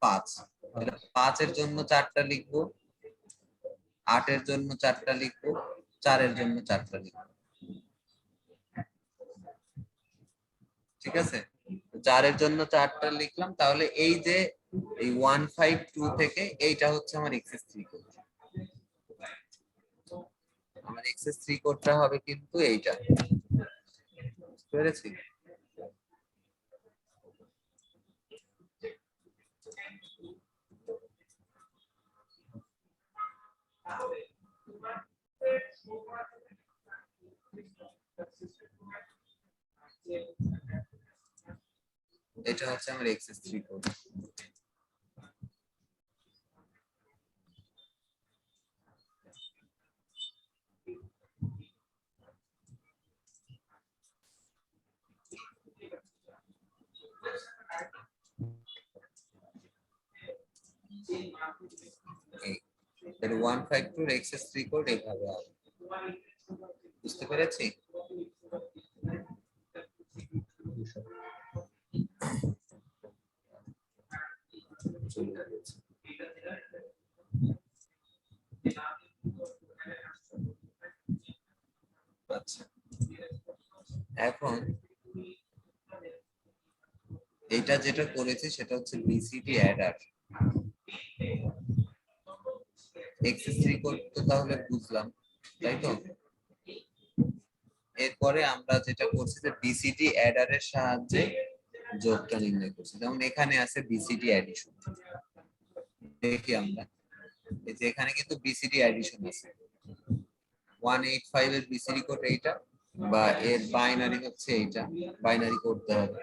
5। 5 এর জন্য 4টা লিখবো, 8 এর জন্য 4টা লিখবো, 4 এর জন্য 4টা লিখবো, ঠিক আছে। 4 এর জন্য 4টা লিখলাম। তাহলে এই যে এই 152 থেকে এইটা হচ্ছে আমার এক্সএস 3 কোড। আমার এক্সএস 3 কোডটা হবে কিন্তু এইটা, বুঝতে পেরেছি? এটা হচ্ছে আমার এক্সএস 3 কোড। এর 152 এক্সএস 3 কোড এইভাবে হবে, বুঝতে পেরেছি? আচ্ছা, এখন এটা যেটা করেছি সেটা হচ্ছে বিসিডি অ্যাডার। এক্সএস 3 কোড তো তাহলে বুঝলাম, তাই তো? এরপরে আমরা যেটা করছি যে বিসিডি অ্যাডার এর সাহায্যে যোগটা নির্ণয় করছি। যেমন এখানে আছে বিসিডি অ্যাডিশন, দেখি আমরা এই যে এখানে কিন্তু বিসিডি অ্যাডিশন আছে। 185 এর বিসিডি কোড এইটা, বা এর বাইনারি হচ্ছে এইটা, বাইনারি করতে হবে।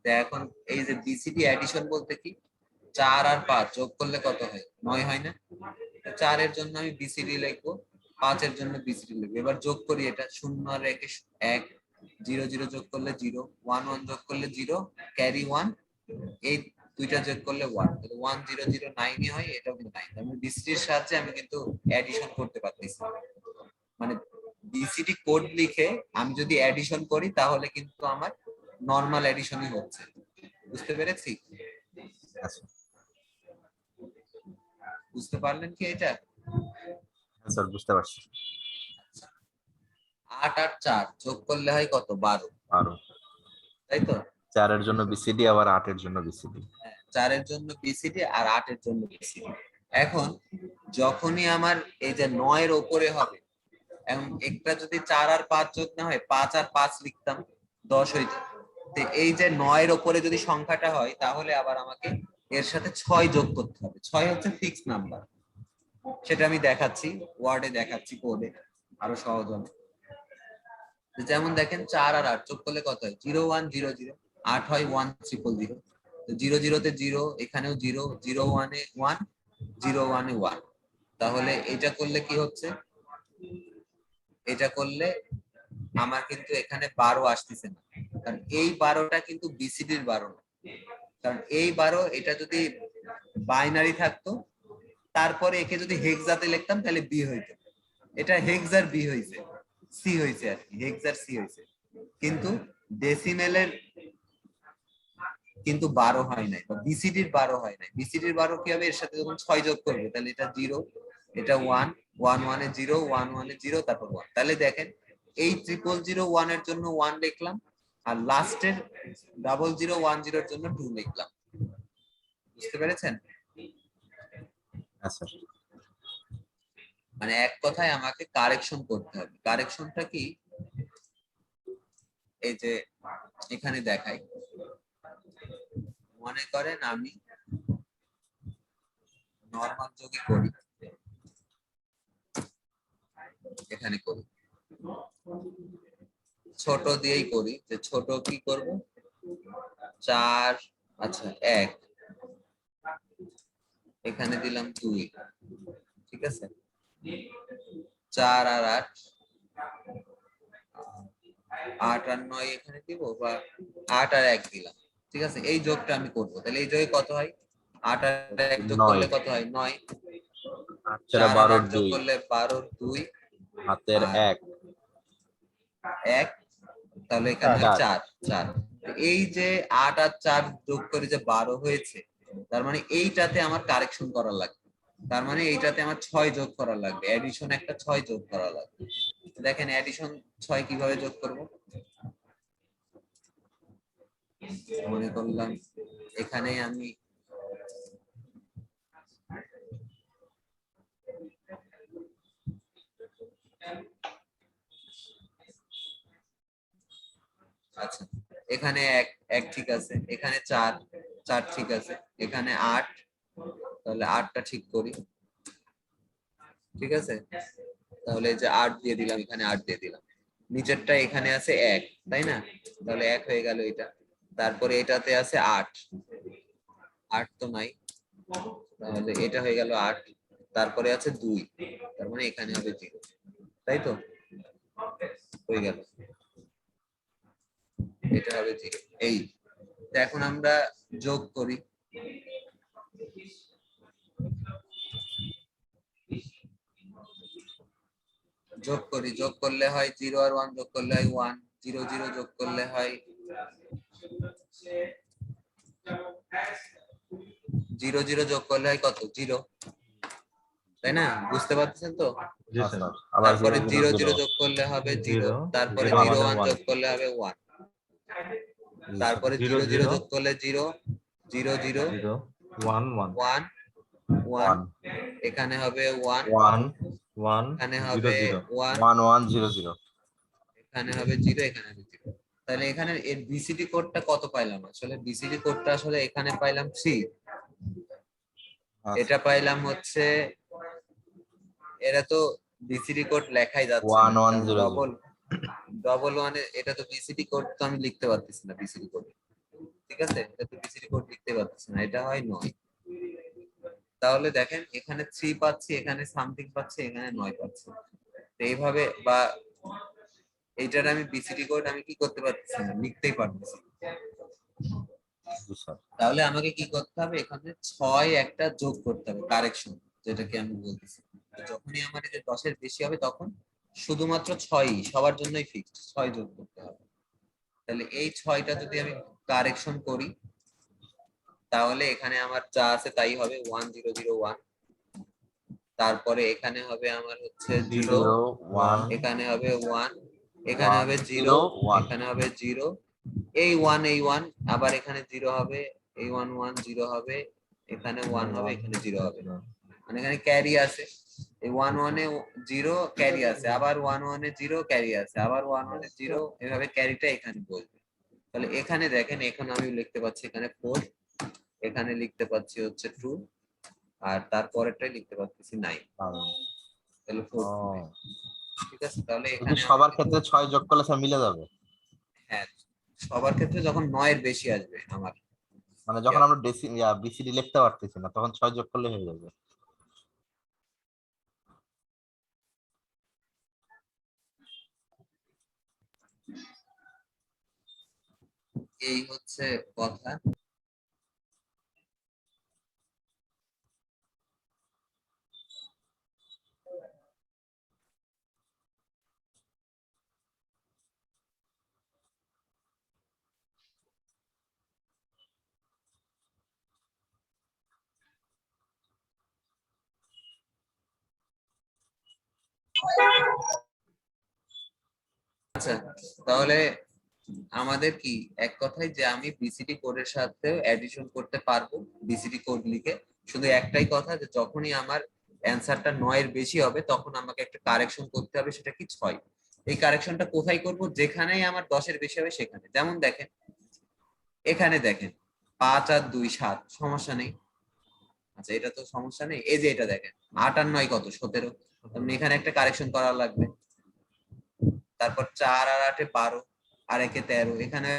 তো এখন এই যে বিসিডি অ্যাডিশন বলতে কি, 4 আর 5 যোগ করলে কত হয়? 9 হয় না? 4 এর জন্য আমি বিসিডি লিখবো, 5 এর জন্য বিসিডি লিখবো। এবার যোগ করি, এটা 0 আর 1 1, 0 0 যোগ করলে 0, 1 1 যোগ করলে 0, ক্যারি 1, এই দুইটা যোগ করলে 1, তাহলে 1 0 0 9ই হয়, এটাও কিন্তু 9। আমি বিসিডির সাহায্যে আমি কিন্তু অ্যাডিশন করতে পারতেছি। মানে বিসিডি কোড লিখে আমি যদি অ্যাডিশন করি তাহলে কিন্তু আমার নরমাল অ্যাডিশনই হচ্ছে, বুঝতে পেরেছি? বুঝতে পারলেন কি এটা? হ্যাঁ স্যার, বুঝতে পারছি। 8 আর 4 যোগ করলে হয় কত? 12, 12, তাই তো? 4 এর জন্য বিসিডি আবার 8 এর জন্য বিসিডি। 4 এর জন্য বিসিডি আর 8 এর জন্য বিসিডি। এখন যখনই আমার এই যে 9 এর উপরে হবে, এখন একটা যদি 4 আর 5 যোগ না হয়, 5 আর 5 লিখতাম, 10 হইতো। তো এই যে 9 এর উপরে যদি সংখ্যাটা হয় তাহলে আবার আমাকে এর সাথে 6 যোগ করতে হবে। 6 হচ্ছে ফিক্স নাম্বার, সেটা আমি দেখাচ্ছি, ওয়ার্ডে দেখাচ্ছি, কোডে আরো সহজ হবে। যেমন দেখেন 4 আর 8 যোগ করলে কত হয়? 0 1 0 0, 8 হয় 1 0 0 0, তো 0 0 তে 0, এখানেও 0, 0 1 এ 1, 0 1 এ 1। তাহলে এটা করলে কি হচ্ছে, এটা করলে আমার কিন্তু এখানে 12 আসতেছে না, কারণ এই 12টা কিন্তু বিসিডির 12 না। কারণ এই 12 এটা যদি বাইনারি থাকতো, তারপরে একে যদি হেক্সাতে লিখতাম তাহলে বি হইতো। এটা হেক্সার বি হইছে, সি হইছে আর কি, হেক্সার সি হইছে, কিন্তু ডেসিমেলের কিন্তু 12 হয় নাই, বা বিসিডির 12 হয় নাই। বিসিডির 12 কি হবে, এর সাথে যখন 6 যোগ করবে তাহলে এটা 0, এটা 1, 1 1 এ 0, 1 1 এ 0, তারপর 1। তাহলে দেখেন এই 0001 এর জন্য 1 লিখলাম, আর লাস্টের 0010 এর জন্য 2 লিখলাম। বুঝতে পেরেছেন? আচ্ছা মানে এক কথায় আমাকে কারেকশন করতে হবে। কারেকশনটা কি, এই যে এখানে দেখাই, মনে করেন আমি নরমাল যোগই করি, এখানে করি ছোট দিয়েই করি, যে ছোট কি করব, 4, আচ্ছা 1, এখানে দিলাম 2, ঠিক আছে, 4 আর 8, 8 আর 9 এখানে দিব, বা 8 আর 1 দিলাম, ঠিক আছে। এই যোগটা আমি করবো, তাহলে এই যোগে কত হয়, 8 আর 1 যোগ 9, করলে কত হয়, 9, 4 4 আর 12 8 যোগ 2, করলে 12, 2 হাতের আর 1, 1, তাহলে এখানে 4, 4 4। এই যে 8 আর 4 যোগ করে যে 12 হয়েছে, তার মানে এইটাতে আমার কারেকশন করা লাগবে, তার মানে এইটাতে আমার 6 যোগ করা লাগবে, এডিশন একটা 6 যোগ করা লাগবে। দেখেন এডিশন 6 কিভাবে যোগ করব, মনে করলাম এখানে আমি আচ্ছা, এখানে 1 1 ঠিক আছে, এখানে 4 4 ঠিক আছে, এখানে 8, তাহলে 8টা ঠিক করি, ঠিক আছে। তাহলে এই যে 8 দিয়ে দিলাম, এখানে 8 দিয়ে দিলাম, নিচেরটা এখানে আছে 1, তাই না, তাহলে 1 হয়ে গেল এটা। তারপরে এটাতে আছে 8, 8 তো নাই, তাহলে এটা হয়ে গেল 8, তারপরে আছে 2, তার মানে এখানে হবে 0, তাই তো, হয়ে গেল, এটা হবে 0। এই তো এখন আমরা যোগ করি, যোগ করলে হয় 0 আর 1 যোগ করলে হয় 1, 0 0 যোগ করলে হয় 0 0 যোগ করলে হয় কত, 0, তাই না, বুঝতে পারছেন তো। জি স্যার। আবার তারপরে 0 0 0 যোগ করলে হবে 0, 0, তারপরে 0 0 আমাদের 1 1, যোগ করলে হবে 1, তারপরে 0 0 0 0 যোগ করলে 0, 0 0 0 1 1 1 1, এখানে হবে 1, 1 1 এখানে 0 হবে 0 1, 1 1 0 0। এখানে হবে 0, এখানে হবে 0। তাহলে এখানে এর বিসিডি কোডটা কত পাইলাম, আসলে বিসিডি কোডটা আসলে এখানে পাইলাম 3, এটা পাইলাম হচ্ছে, এরা তো বিসিডি কোড লেখাই যাচ্ছে না, 1 1 0 ডবল 0। ডবল ওয়ানে, এটা তো বিসিডি কোড তো আমি লিখতে পারতেছি না, বিসিডি কোড, ঠিক আছে, এটা তো বিসিডি কোড লিখতে পারতেছি না, এটা হয় 9। তাহলে দেখেন এখানে 3 পাচ্ছি, এখানে সামথিং পাচ্ছি, এখানে 9 পাচ্ছি, তো এইভাবে, বা এইটার আমি বিসিডি কোড আমি কি করতে পারতেছি না, লিখতেই পারতেছি। তাহলে আমাকে কি করতে হবে, এখানে 6 একটা যোগ করতে হবে, কারেকশন যেটাকে আমি বলতেছি। যখনই আমার এই যে 10 এর বেশি হবে, তখন শুধুমাত্র 6ই সবার জন্যই ফিক্সড, 6 যোগ করতে হবে। তাহলে এই 6টা যদি আমি কারেকশন করি, তাহলে এখানে আমার যা আছে তাই হবে, 1 0 0 1, তারপরে এখানে হবে আমার হচ্ছে 0, 1 এখানে হবে 1, এখানে হবে 0, 1। এখানে হবে 0, এই 1 এই 1, আবার এখানে 0 হবে, এই 1 1 0 হবে, এখানে 1 হবে, এখানে 0 হবে, মানে এখানে ক্যারি আছে, এই 1 1 এ 0 ক্যারি আছে, আবার 1 1 এ 0 ক্যারি আছে, আবার 1 1 এ 0, এভাবে ক্যারিটা এখানে বলবে। তাহলে এখানে দেখেন, এখন আমি লিখতে পাচ্ছি এখানে 4, এখানে লিখতে পাচ্ছি হচ্ছে 2, আর তারপরেরটাই লিখতে পাচ্ছি 9, তাহলে 4 ঠিক আছে। তাহলে এখানে সবার ক্ষেত্রে 6 যোগ করলে স্যার মিলে যাবে। হ্যাঁ, সবার ক্ষেত্রে যখন 9 এর বেশি আসবে আমার, মানে যখন আমরা বিসিডি লিখতে পারতেছি না তখন 6 যোগ করলে হয়ে যাবে। এই হচ্ছে কথা। আচ্ছা, তাহলে আমাদের কি এক কথায় যে আমি বিসিডি কোডের সাথে অ্যাডিশন করতে পারবো বিসিডি কোড লিখে, শুধু একটাই কথা যে যখনই আমার অ্যান্সারটা 9 এর বেশি হবে তখন আমাকে একটা কারেকশন করতে হবে, সেটা কি 6। এই কারেকশনটা কোথায় করব? যেখানেই আমার 10 এর বেশি হবে সেখানে। যেমন দেখেন, এখানে দেখেন 5 আর 2 7, সমস্যা নেই। আচ্ছা, এটা তো সমস্যা নেই। এই যে এটা দেখেন 8 আর 9 কত? 17। এখানে একটা কারেকশন করা লাগবে। তারপর 4 আর 8 12, আর 1 13, এখানে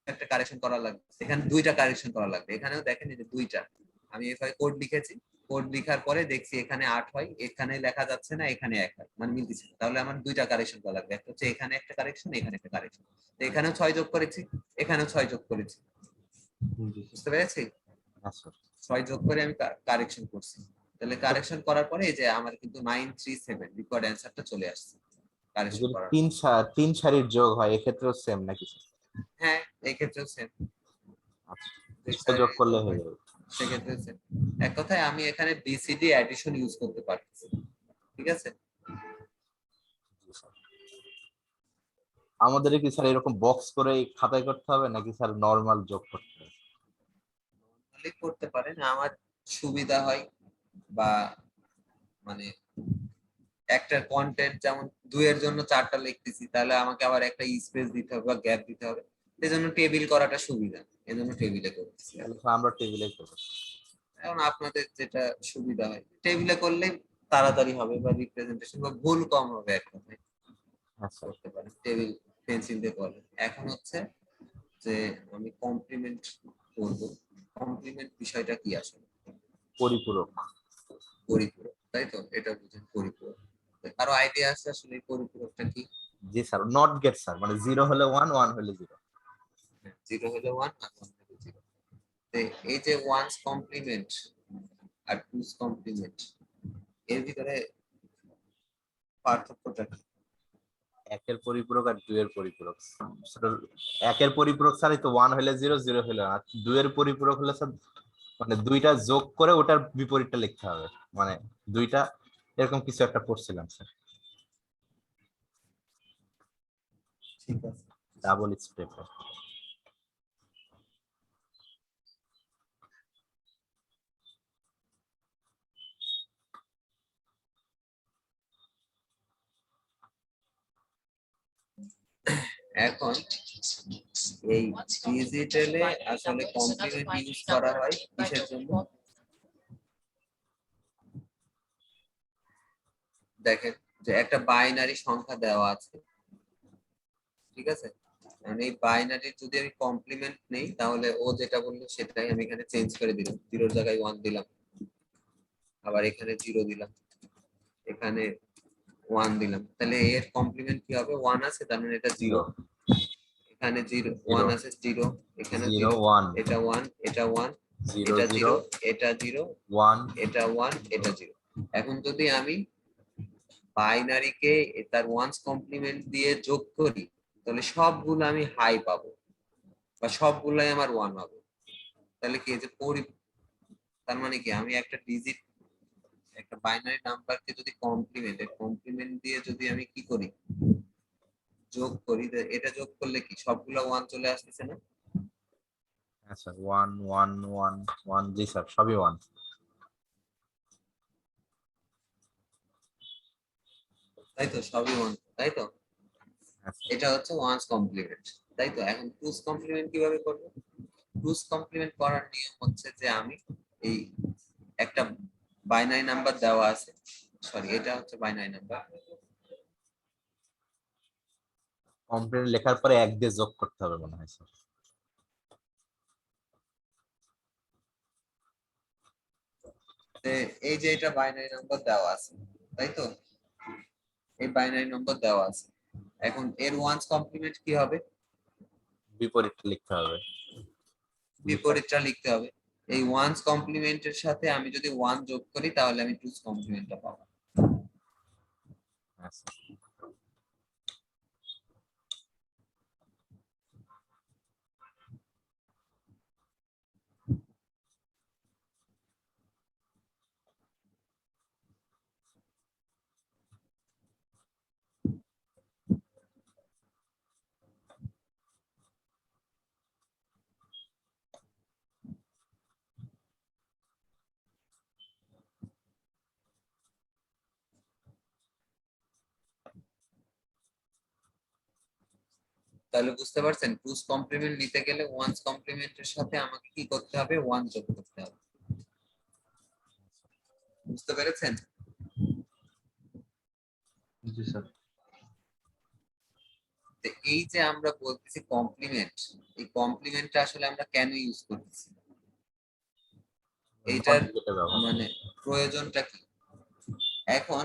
একটা কারেকশন করা লাগবে। এখানে দুইটা কারেকশন করা লাগবে। এখানেও দেখেন এই যে দুইটা। আমি এভাবে কোড লিখেছি, কোড লিখার পরে দেখছি এখানে 8 হয়, এখানে লেখা যাচ্ছে না, এখানে 1 হয়, মানে মিলতেছে না। তাহলে আমার দুইটা কারেকশন করা লাগবে, একটা হচ্ছে এখানে একটা কারেকশন, এখানে একটা কারেকশন। তো এখানেও 6 যোগ করেছি, এখানেও 6 যোগ করেছি। বুঝতে পেরেছি? আচ্ছা 6 যোগ করে আমি কারেকশন করছি। তাহলে কারেকশন করার পরে এই যে আমার কিন্তু 937 রিকোয়ার্ড অ্যান্সারটা চলে আসছে কারেকশন যদি করার। তিন সারির যোগ হয় এক্ষেত্রেও সেম নাকি? হ্যাঁ, এই ক্ষেত্রেও সেম। আচ্ছা, সেটা যোগ করলে হয়ে যাবে। সেক্ষেত্রে same। এক কথায় আমি এখানে বিসিডি অ্যাডিশন ইউজ করতে পারতেছি। ঠিক আছে? আমাদের কি স্যার এরকম বক্স করে খাতায় করতে হবে নাকি স্যার নরমাল যোগ করতে হবে? ক্লিক করতে পারেন, আমার সুবিধা হয়। বা মানে একটা কন্টেন্ট যেমন 2 এর জন্য 4টা লিখতেছি, তাহলে আমাকে আবার একটা স্পেস দিতে হবে বা গ্যাপ দিতে হবে। এজন্য টেবিল করাটা সুবিধা, এজন্য টেবিলে করতেছি। তাহলে স্যার আমরা টেবিলে করব। এখন আপনাদের যেটা সুবিধা হয় টেবিলে করলে তাড়াতাড়ি হবে, বা রিপ্রেজেন্টেশন বা ভুল কম হবে এক কথায়। আচ্ছা, করতে পারেন টেবিল পেন্সিল দিয়ে করবেন। এখন হচ্ছে যে আমি কমপ্লিমেন্ট করব। কমপ্লিমেন্ট বিষয়টা কি আসলে? পরিপূরক। পরিপূরক, তাই তো? এটা বুঝেন পরিপূরক। কারো আইডিয়া আছে আসলে এই পরিপূরকটা কি? জি স্যার, নট গেট স্যার, মানে 0 হলে 1, 1 হলে 0। 0 হলে 1 আর 1 হলে 0। এই যে ওয়ানস কমপ্লিমেন্ট আর টুস কমপ্লিমেন্ট, এর ভিতরে পার্থক্যটা কি? একের পরিপূরক আর 2 এর পরিপূরক স্যার, একের পরিপূরক স্যার এই তো 1 হলে 0, 0 হলে 1। আর 2 এর পরিপূরক হলে স্যার মানে দুইটা যোগ করে ওটার বিপরীতটা লিখতে হবে, মানে দুইটা এরকম কিছু একটা পড়ছিলাম স্যার, ঠিক আছে। Double step. এখন এই ডিজিটালে আসলে কমপ্লিমেন্ট ইউজ করা হয় কিসের জন্য? দেখেন যে একটা বাইনারি সংখ্যা দেওয়া আছে, ঠিক আছে? মানে এই বাইনারির যদি আমি কমপ্লিমেন্ট নেই তাহলে ও যেটা বললো সেটাই আমি এখানে চেঞ্জ করে দিলাম। 0 জায়গায় 1 দিলাম, আবার এখানে 0 দিলাম, এখানে 1 দিলাম। তাহলে এর কমপ্লিমেন্ট কি হবে? 1 আছে, তার মানে এটা 0। 0, এখানে 0 1 0, আছে, 0, এখানে 0, 0, 1, এটা 1, এটা 1, 0, এটা 0, 0, এটা 0, 1, এটা 1, এটা 0। এখন যদি আমি বাইনারিকে তার ওয়ান্স কমপ্লিমেন্ট দিয়ে যোগ করি তাহলে সবগুলো আমি হাই পাবো, বা সবগুলাই আমার 1 হবে। তাহলে কি এই যে তার মানে কি আমি একটা ডিজিট, একটা বাইনারি নাম্বারকে যদি কমপ্লিমেন্ট দিয়ে যদি আমি কি করি, যোগ করি, এটা যোগ করলে কি সবগুলা 1 চলে আসতেছে না? আচ্ছা 1, 1, 1, 1, জি স্যার সবই 1। তাই তো, সবই 1, তাই তো? আচ্ছা এটা হচ্ছে ওয়ান্স কমপ্লিমেন্ট, তাই তো? এখন টুস কমপ্লিমেন্ট কিভাবে করবো? টুস কমপ্লিমেন্ট করার নিয়ম হচ্ছে যে আমি এই একটা বাইনারি নাম্বার দেওয়া আছে, সরি এটা হচ্ছে বাইনারি নাম্বার, কমপ্লিমেন্ট লেখার পরে 1 দিয়ে যোগ করতে হবে মনে হয় স্যার। এই যে এটা বাইনারি নম্বর দেওয়া আছে, তাই তো? এই বাইনারি নম্বর দেওয়া আছে, এখন এর ওয়ান্স কমপ্লিমেন্ট কি হবে? বিপরীতটা লিখতে হবে। বিপরীতটা লিখতে হবে। এই ওয়ান্স কমপ্লিমেন্টের সাথে আমি যদি 1 যোগ করি তাহলে আমি টুস কমপ্লিমেন্টটা পাবো। হ্যাঁ স্যার। তাহলে বুঝতে পারছেন, টুস কমপ্লিমেন্ট নিতে গেলে ওয়ান্স কমপ্লিমেন্টের সাথে আমাকে কি করতে হবে? 1 যোগ করতে হবে। বুঝতে পেরেছেন? জি স্যার। তো এই যে আমরা বলতেছি কমপ্লিমেন্ট, এই কমপ্লিমেন্টটা আসলে আমরা কেন ইউজ করতেছি? এইটার Conjugate-এ ব্যবহার। মানে প্রয়োজনটা কি? এখন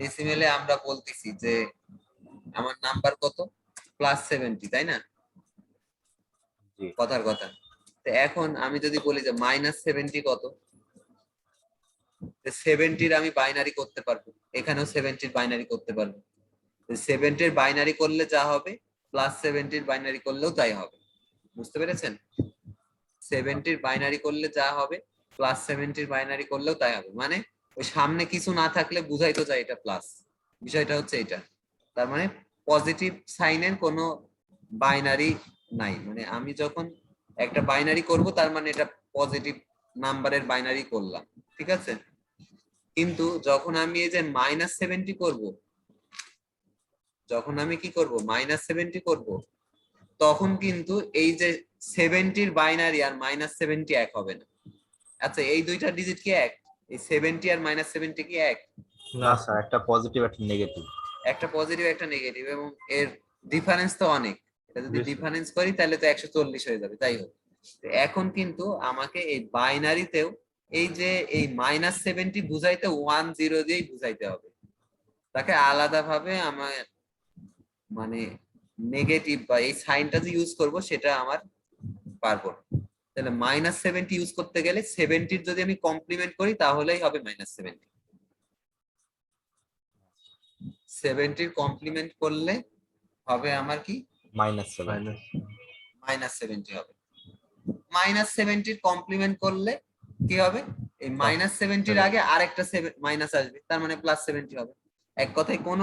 ডেসিমেলে আমরা বলতেছি যে আমার নাম্বার কত? +70, তাই না? জি। কথার কথা। তো এখন আমি যদি বলি যে -70 কত, 70-র আমি বাইনারি করতে পারবো, এখানেও 70-র বাইনারি করতে পারবো। 70-র বাইনারি করলে যা হবে, +70-র বাইনারি করলেও তাই হবে। বুঝতে পেরেছেন? 70-র বাইনারি করলে যা হবে, +70-র বাইনারি করলেও তাই হবে। মানে ওই সামনে কিছু না থাকলে বুঝাইতো যায় এটা প্লাস। বিষয়টা হচ্ছে এটা। তার মানে পজিটিভ সাইনের কোনো বাইনারি নাই। মানে আমি যখন একটা বাইনারি করব তার মানে এটা পজিটিভ নাম্বারের বাইনারি করলাম, ঠিক আছে? কিন্তু যখন আমি এই যে -70 করব, যখন আমি কি করব, -70 করব, তখন কিন্তু এই যে 70-র বাইনারি আর -70 এক হবে না। আচ্ছা, এই দুইটা ডিজিট কি এক? এই 70 আর -70 কি এক? না স্যার, একটা পজিটিভ একটা নেগেটিভ। একটা পজিটিভ একটা নেগেটিভ, এবং এর ডিফারেন্স তো অনেক। এটা যদি Yes, sir. ডিফারেন্স করি তাহলে তো 140 হয়ে যাবে, তাই হোক। তো এখন কিন্তু আমাকে এই বাইনারিতেও এই যে এই -70 বুঝাইতে 10 দিয়েই বুঝাইতে হবে। তাকে আলাদাভাবে আমার মানে নেগেটিভ বা এই সাইনটা যে ইউজ করব সেটা আমার পারবো না। তাহলে -70 ইউজ করতে গেলে 70-র যদি আমি কমপ্লিমেন্ট করি তাহলেই হবে -70। 70-র কমপ্লিমেন্ট করলে হবে আমার কি? -7। -70 হবে। -70-র কমপ্লিমেন্ট করলে কি হবে? এই -70-র আগে আরেকটা মাইনাস আসবে, তার মানে +70 হবে। এক কথায় কোন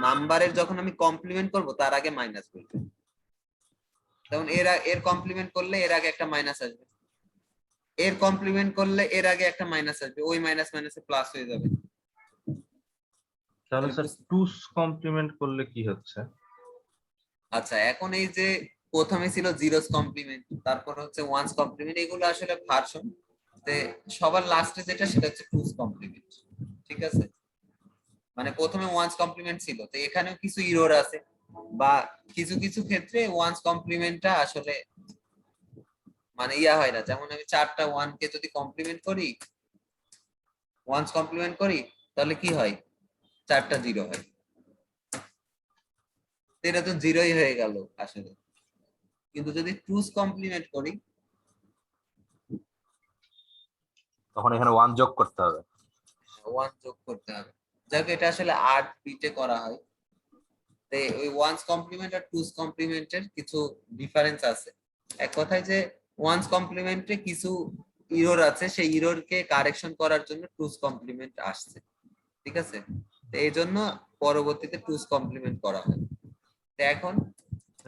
নাম্বারের যখন আমি কমপ্লিমেন্ট করব তার আগে মাইনাস বলবো। যেমন এর কমপ্লিমেন্ট করলে এর আগে একটা মাইনাস আসবে, এর কমপ্লিমেন্ট করলে এর আগে একটা মাইনাস আসবে, ওই মাইনাস মাইনাসে প্লাস হয়ে যাবে। তাহলে স্যার টুস কমপ্লিমেন্ট করলে কি হচ্ছে? আচ্ছা, এখন এই যে প্রথমে ছিল জিরোস কমপ্লিমেন্ট, তারপর হচ্ছে ওয়ান্স কমপ্লিমেন্ট, এগুলো আসলে ভার্সন। সবার লাস্টে যেটা সেটা হচ্ছে টুস কমপ্লিমেন্ট, ঠিক আছে? মানে প্রথমে ওয়ান্স কমপ্লিমেন্ট ছিল, তো এখানেও কিছু ইরর আছে, বা কিছু কিছু ক্ষেত্রে ওয়ান্স কমপ্লিমেন্টটা আসলে মানে ইয়া হয় না। যেমন আমি 4টা 1 কে যদি কমপ্লিমেন্ট করি, ওয়ান্স কমপ্লিমেন্ট করি, তাহলে কি হয়? 4টা 0 হয়। এটা তো 0ই হয়ে গেল আসলে। কিন্তু যদি টুস কমপ্লিমেন্ট করি, তখন এখানে 1 যোগ করতে হবে। 1 যোগ করতে হবে। যাকে এটা আসলে 8 বিটে করা হয়। ওই ওয়ান্স কমপ্লিমেন্ট আর টুস কমপ্লিমেন্টের কিছু ডিফারেন্স আছে। এক কথায় যে ওয়ান্স কমপ্লিমেন্টে কিছু ইরর আছে, সেই ইররকে কারেকশন করার জন্য টুস কমপ্লিমেন্ট আসছে, ঠিক আছে? তো এই জন্য পরবর্তীতে টুস কমপ্লিমেন্ট করা হয়। তো এখন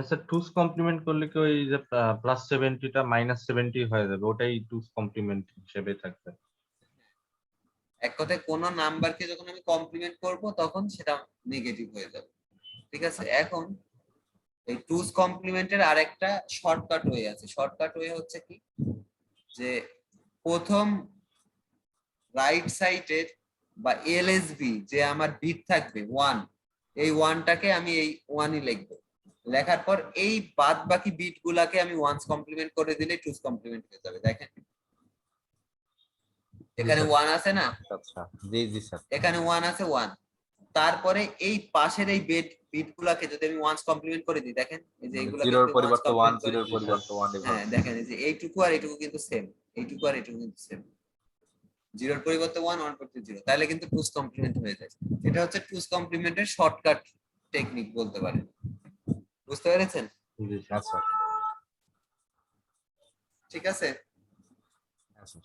স্যার টুস কমপ্লিমেন্ট করলে কি ওই যে +70টা -70 হয়ে যাবে, ওটাই টুস কমপ্লিমেন্ট হিসেবে থাকবে? এক কথায় কোন নাম্বারকে যখন আমি কমপ্লিমেন্ট করব তখন সেটা নেগেটিভ হয়ে যাবে, ঠিক আছে? এখন এই টুস কমপ্লিমেন্টের আরেকটা শর্টকাট ওয়ে আছে। শর্টকাট ওয়ে হচ্ছে কি, যে প্রথম রাইট সাইডের বা এলএসবি যে আমার বিট থাকবে 1, এই ওয়ানটাকে আমি এই ওয়ানই লিখবো, লেখার পর এই বাদ বাকি বিট গুলাকে আমি ওয়ান্স কমপ্লিমেন্ট করে দিলে টুস কমপ্লিমেন্ট হয়ে যাবে। দেখেন এখানে স্যার। ওয়ান আছে না, আচ্ছা, জি জি স্যার। এখানে ওয়ান আছে ওয়ান, তারপরে এই পাশের এই বিট গুলাকে যদি আমি ওয়ান্স কমপ্লিমেন্ট করে দিই, দেখেন এই যে এইগুলা জিরোর কিন্তু ওয়ান্স পরিবর্তে ওয়ান, কমপ্লিমেন্ট করে জিরোর দিই। পরিবর্তে ওয়ান। হ্যাঁ দেখেন এই যে এইটুকু আর এইটুকু কিন্তু সেম, এইটুকু আর এইটুকু কিন্তু সেম, জিরোর পরিবর্তে ওয়ান, ওয়ান পরিবর্তে জিরো, তাহলে কিন্তু টুস কমপ্লিমেন্ট হয়ে যায়। এটা হচ্ছে টুস কমপ্লিমেন্টের শর্টকাট টেকনিক বলতে পারেন। বুঝতে পেরেছেন? জি স্যার। আচ্ছা ঠিক আছে। আচ্ছা।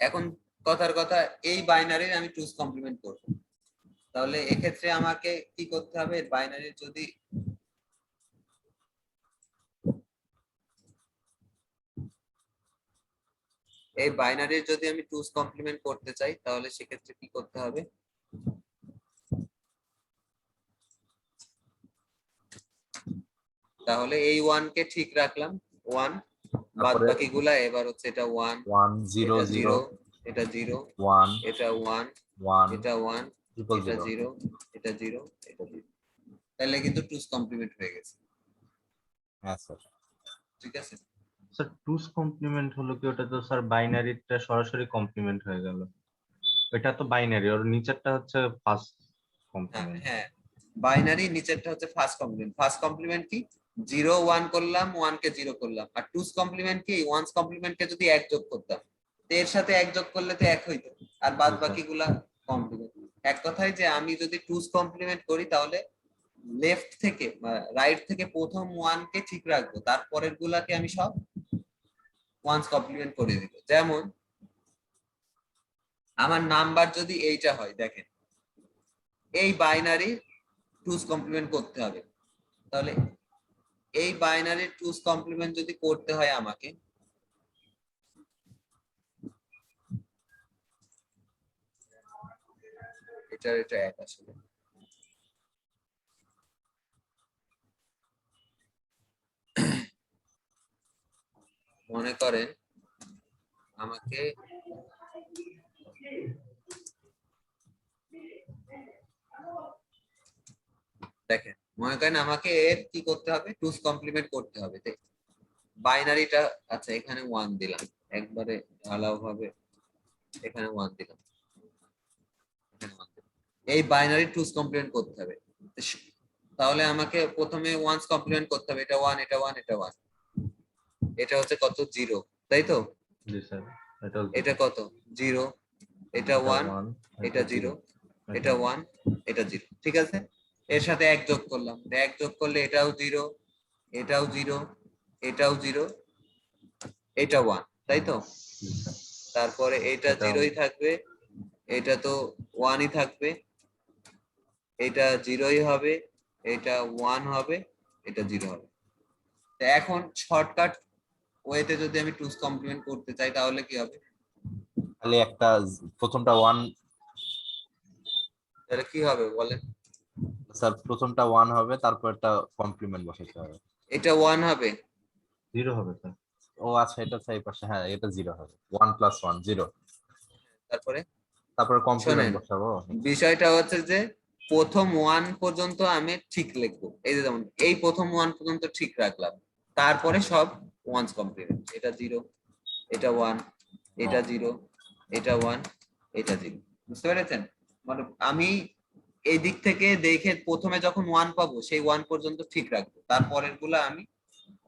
এখন কথার কথা এই বাইনারির আমি টুস কমপ্লিমেন্ট করব, তাহলে এক্ষেত্রে আমাকে কি করতে হবে, বাইনারির যদি এই বাইনারির যদি আমি টুস কমপ্লিমেন্ট করতে চাই তাহলে সেক্ষেত্রে কি করতে হবে, তাহলে এই ওয়ান কে ঠিক রাখলাম, ওয়ান, বাদ তারপরে বাকি গুলা এবার হচ্ছে এটা ওয়ান, 1 0 এটা 0 জিরো, এটা জিরো, 1 এটা ওয়ান, 1 এটা ওয়ান, ট্রিপল এটা 0। জিরো, এটা জিরো, এটা জিরো, তাহলে কিন্তু টুস কমপ্লিমেন্ট হয়ে গেছে। হ্যাঁ স্যার। ঠিক আছে। স্যার টুস কমপ্লিমেন্ট হলো কি, ওটা তো স্যার বাইনারিটা সরাসরি কমপ্লিমেন্ট হয়ে গেল, এটা তো বাইনারি, ওর নিচেরটা হচ্ছে ফার্স্ট হ্যাঁ কমপ্লিমেন্ট। হ্যাঁ, বাইনারি নিচেরটা হচ্ছে ফার্স্ট কমপ্লিমেন্ট। ফার্স্ট কমপ্লিমেন্ট কি, জিরো ওয়ান করলাম, ওয়ান কে জিরো করলাম, আর টুস কমপ্লিমেন্ট কি, ওয়ান্স কমপ্লিমেন্ট কে যদি এক যোগ করতাম, তো এর সাথে এক যোগ করলে তো এক হইতো, আর বাদ জি, বাকি গুলা কমপ্লিমেন্ট। এক কথায় যে আমি যদি টুস কমপ্লিমেন্ট করি তাহলে লেফট থেকে রাইট থেকে প্রথম ওয়ান কে ঠিক রাখবো, তারপরের গুলাকে আমি সব ওয়ান্স কমপ্লিমেন্ট করে দিব। যেমন আমার নাম্বার যদি এইটা হয়, দেখেন এই বাইনারি টুস কমপ্লিমেন্ট করতে হবে, তাহলে এই বাইনারি টুস কমপ্লিমেন্ট যদি করতে হয় আমাকে, এটা এক আসলে, মনে করেন আমাকে দেখেন, মনে করেন আমাকে এর কি করতে হবে, টুস কমপ্লিমেন্ট করতে হবে। বাইনারিটা আচ্ছা এখানে ওয়ান দিলাম, একবারে ঢালাও ভাবে এখানে ওয়ান দিলাম, এখানে one দিলাম। এই বাইনারি টুস কমপ্লিমেন্ট করতে হবে, তাহলে আমাকে প্রথমে ওয়ান্স কমপ্লিমেন্ট করতে হবে, এটা ওয়ান, এটা ওয়ান, এটা ওয়ান, এটা হচ্ছে কত, জিরো, তাই তো? জি স্যার। এটা এটা কত, জিরো, এটা ওয়ান, 1, এটা জিরো, এটা ওয়ান, এটা জিরো, ঠিক আছে। এর সাথে এক যোগ করলাম, এক যোগ করলে এটাও জিরো, এটাও জিরো, এটাও জিরো, এটা ওয়ান, তাই তো? জি স্যার। তারপরে এটা এটাও- জিরোই থাকবে, এটা তো ওয়ানই থাকবে, এটা জিরোই হবে, এটা ওয়ান হবে, এটা জিরো হবে। তো এখন শর্টকাট ওয়েতে যদি আমি টুস কমপ্লিমেন্ট করতে চাই তাহলে কি হবে, তাহলে একটা প্রথমটা 1 তাহলে কি হবে বলেন, স্যার, প্রথমটা 1 হবে, তারপর একটা কমপ্লিমেন্ট বসাতে হবে। এটা ওয়ান হবে, 0 হবে স্যার। ও আচ্ছা, এটা এই পাশে, হ্যাঁ এটা 0 হবে, 1 + 1 0, তারপরে তারপরে কমপ্লিমেন্ট শোনেন বসাবো। বিষয়টা হচ্ছে যে প্রথম ওয়ান পর্যন্ত আমি ঠিক লিখবো, এই যে যেমন এই প্রথম ওয়ান পর্যন্ত ঠিক রাখলাম, তারপরে সব ওয়ান্স কমপ্লিমেন্ট, এটা জিরো, এটা ওয়ান, এটা জিরো, এটা ওয়ান, এটা জিরো। বুঝতে পেরেছেন? মানে আমি এই দিক থেকে দেখে প্রথমে যখন ওয়ান পাবো সেই ওয়ান পর্যন্ত ঠিক রাখবো, তারপরের গুলা আমি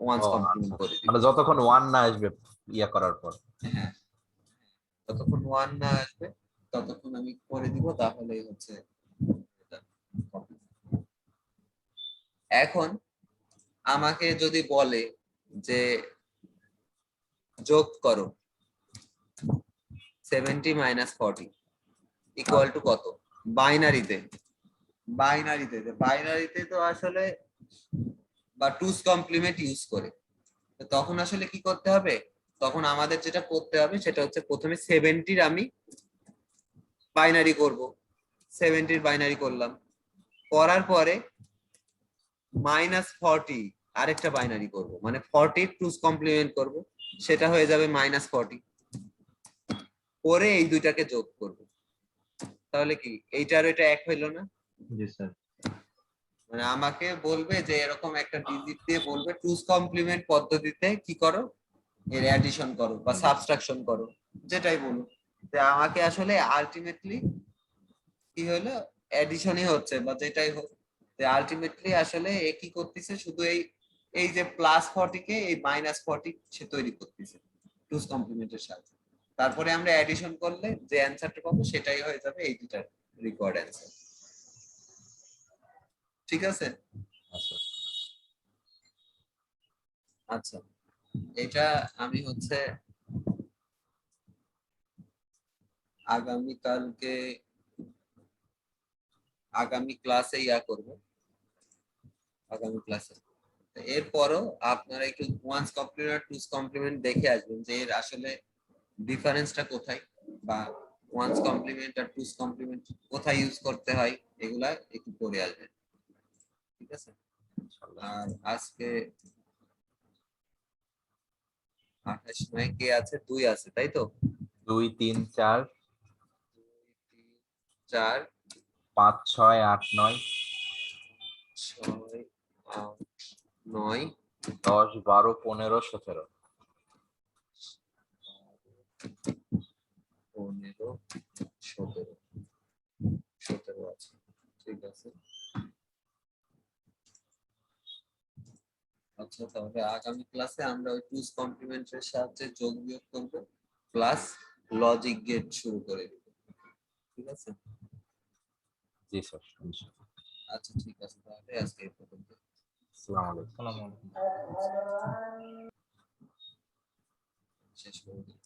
ওয়ান্স ও কমপ্লিমেন্ট আচ্ছা, করে দিব। মানে যতক্ষণ 1 না আসবে ইয়া করার পর। হ্যাঁ, যতক্ষণ ওয়ান না আসবে ততক্ষণ আমি করে দিব, তাহলেই হচ্ছে এটা complete। এখন আমাকে যদি বলে যে যোগ করো 70 - 40 ইকুয়াল টু কত, বাইনারিতে, বাইনারিতে তো আসলে বা টুস কমপ্লিমেন্ট ইউজ করে, তো তখন আসলে কি করতে হবে, তখন আমাদের যেটা করতে হবে সেটা হচ্ছে প্রথমে 70 আমি বাইনারি করব, 70 বাইনারি করলাম, করার পরে -40 আরেকটা বাইনারি করব, মানে 40 টুস কমপ্লিমেন্ট করব, সেটা হয়ে যাবে -40, করে এই দুইটাকে যোগ করব, তাহলে কি এইটার এটা এক হইলো না? জি স্যার। মানে আমাকে বলবে যে এরকম একটা ডিজিট দিয়ে বলবে টুস কমপ্লিমেন্ট পদ্ধতিতে কি করো, এর অ্যাডিশন করো বা সাবট্রাকশন করো, যেটাই বলুন। যে আমাকে আসলে আলটিমেটলি কি হলো, অ্যাডিশনই হচ্ছে বা যেটাই হোক, যে আলটিমেটলি আসলে এ কি করতেছে, শুধু এই এই যে +40 কে এই -40 সে তৈরি করতেছে টুস কমপ্লিমেন্টের সাথে। তারপরে আমরা অ্যাডিশন করলে যে অ্যান্সারটা পাবো সেটাই হয়ে যাবে এই দুটার রিকোয়ার্ড অ্যান্সার। ঠিক আছে? আচ্ছা আচ্ছা, এটা আমি হচ্ছে আগামীকালকে আগামী ক্লাসে করব, আগামী ক্লাসে। এরপরও আপনারা একটু ওয়ান্স কমপ্লিমেন্ট টুস কমপ্লিমেন্ট দেখে আসবেন যে এর আসলে ডিফারেন্সটা কোথায়, বা ওয়ান্স কমপ্লিমেন্ট আর টুস কমপ্লিমেন্ট কোথায় ইউজ করতে হয়, এগুলা একটু পড়ে আসবেন। ঠিক আছে? আর আজকে 28 কে আছে, 2 আছে, তাই তো? 2 3 4 4 5 6 8 9 6 8 9 10 12 15 17 15 17 17 আছে। ঠিক আছে। আচ্ছা, তাহলে আগামী ক্লাসে আমরা ওই টুস কমপ্লিমেন্টের সাহায্যে যোগ বিয়োগ করব, প্লাস লজিক গেট শুরু করে দিব। ঠিক আছে? জি স্যার ইনশাআল্লাহ। আচ্ছা, ঠিক আছে, তাহলে আজকে এই পর্যন্ত। আসসালামু আলাইকুম। আসসালামু আলাইকুম। শেষ করে দিই।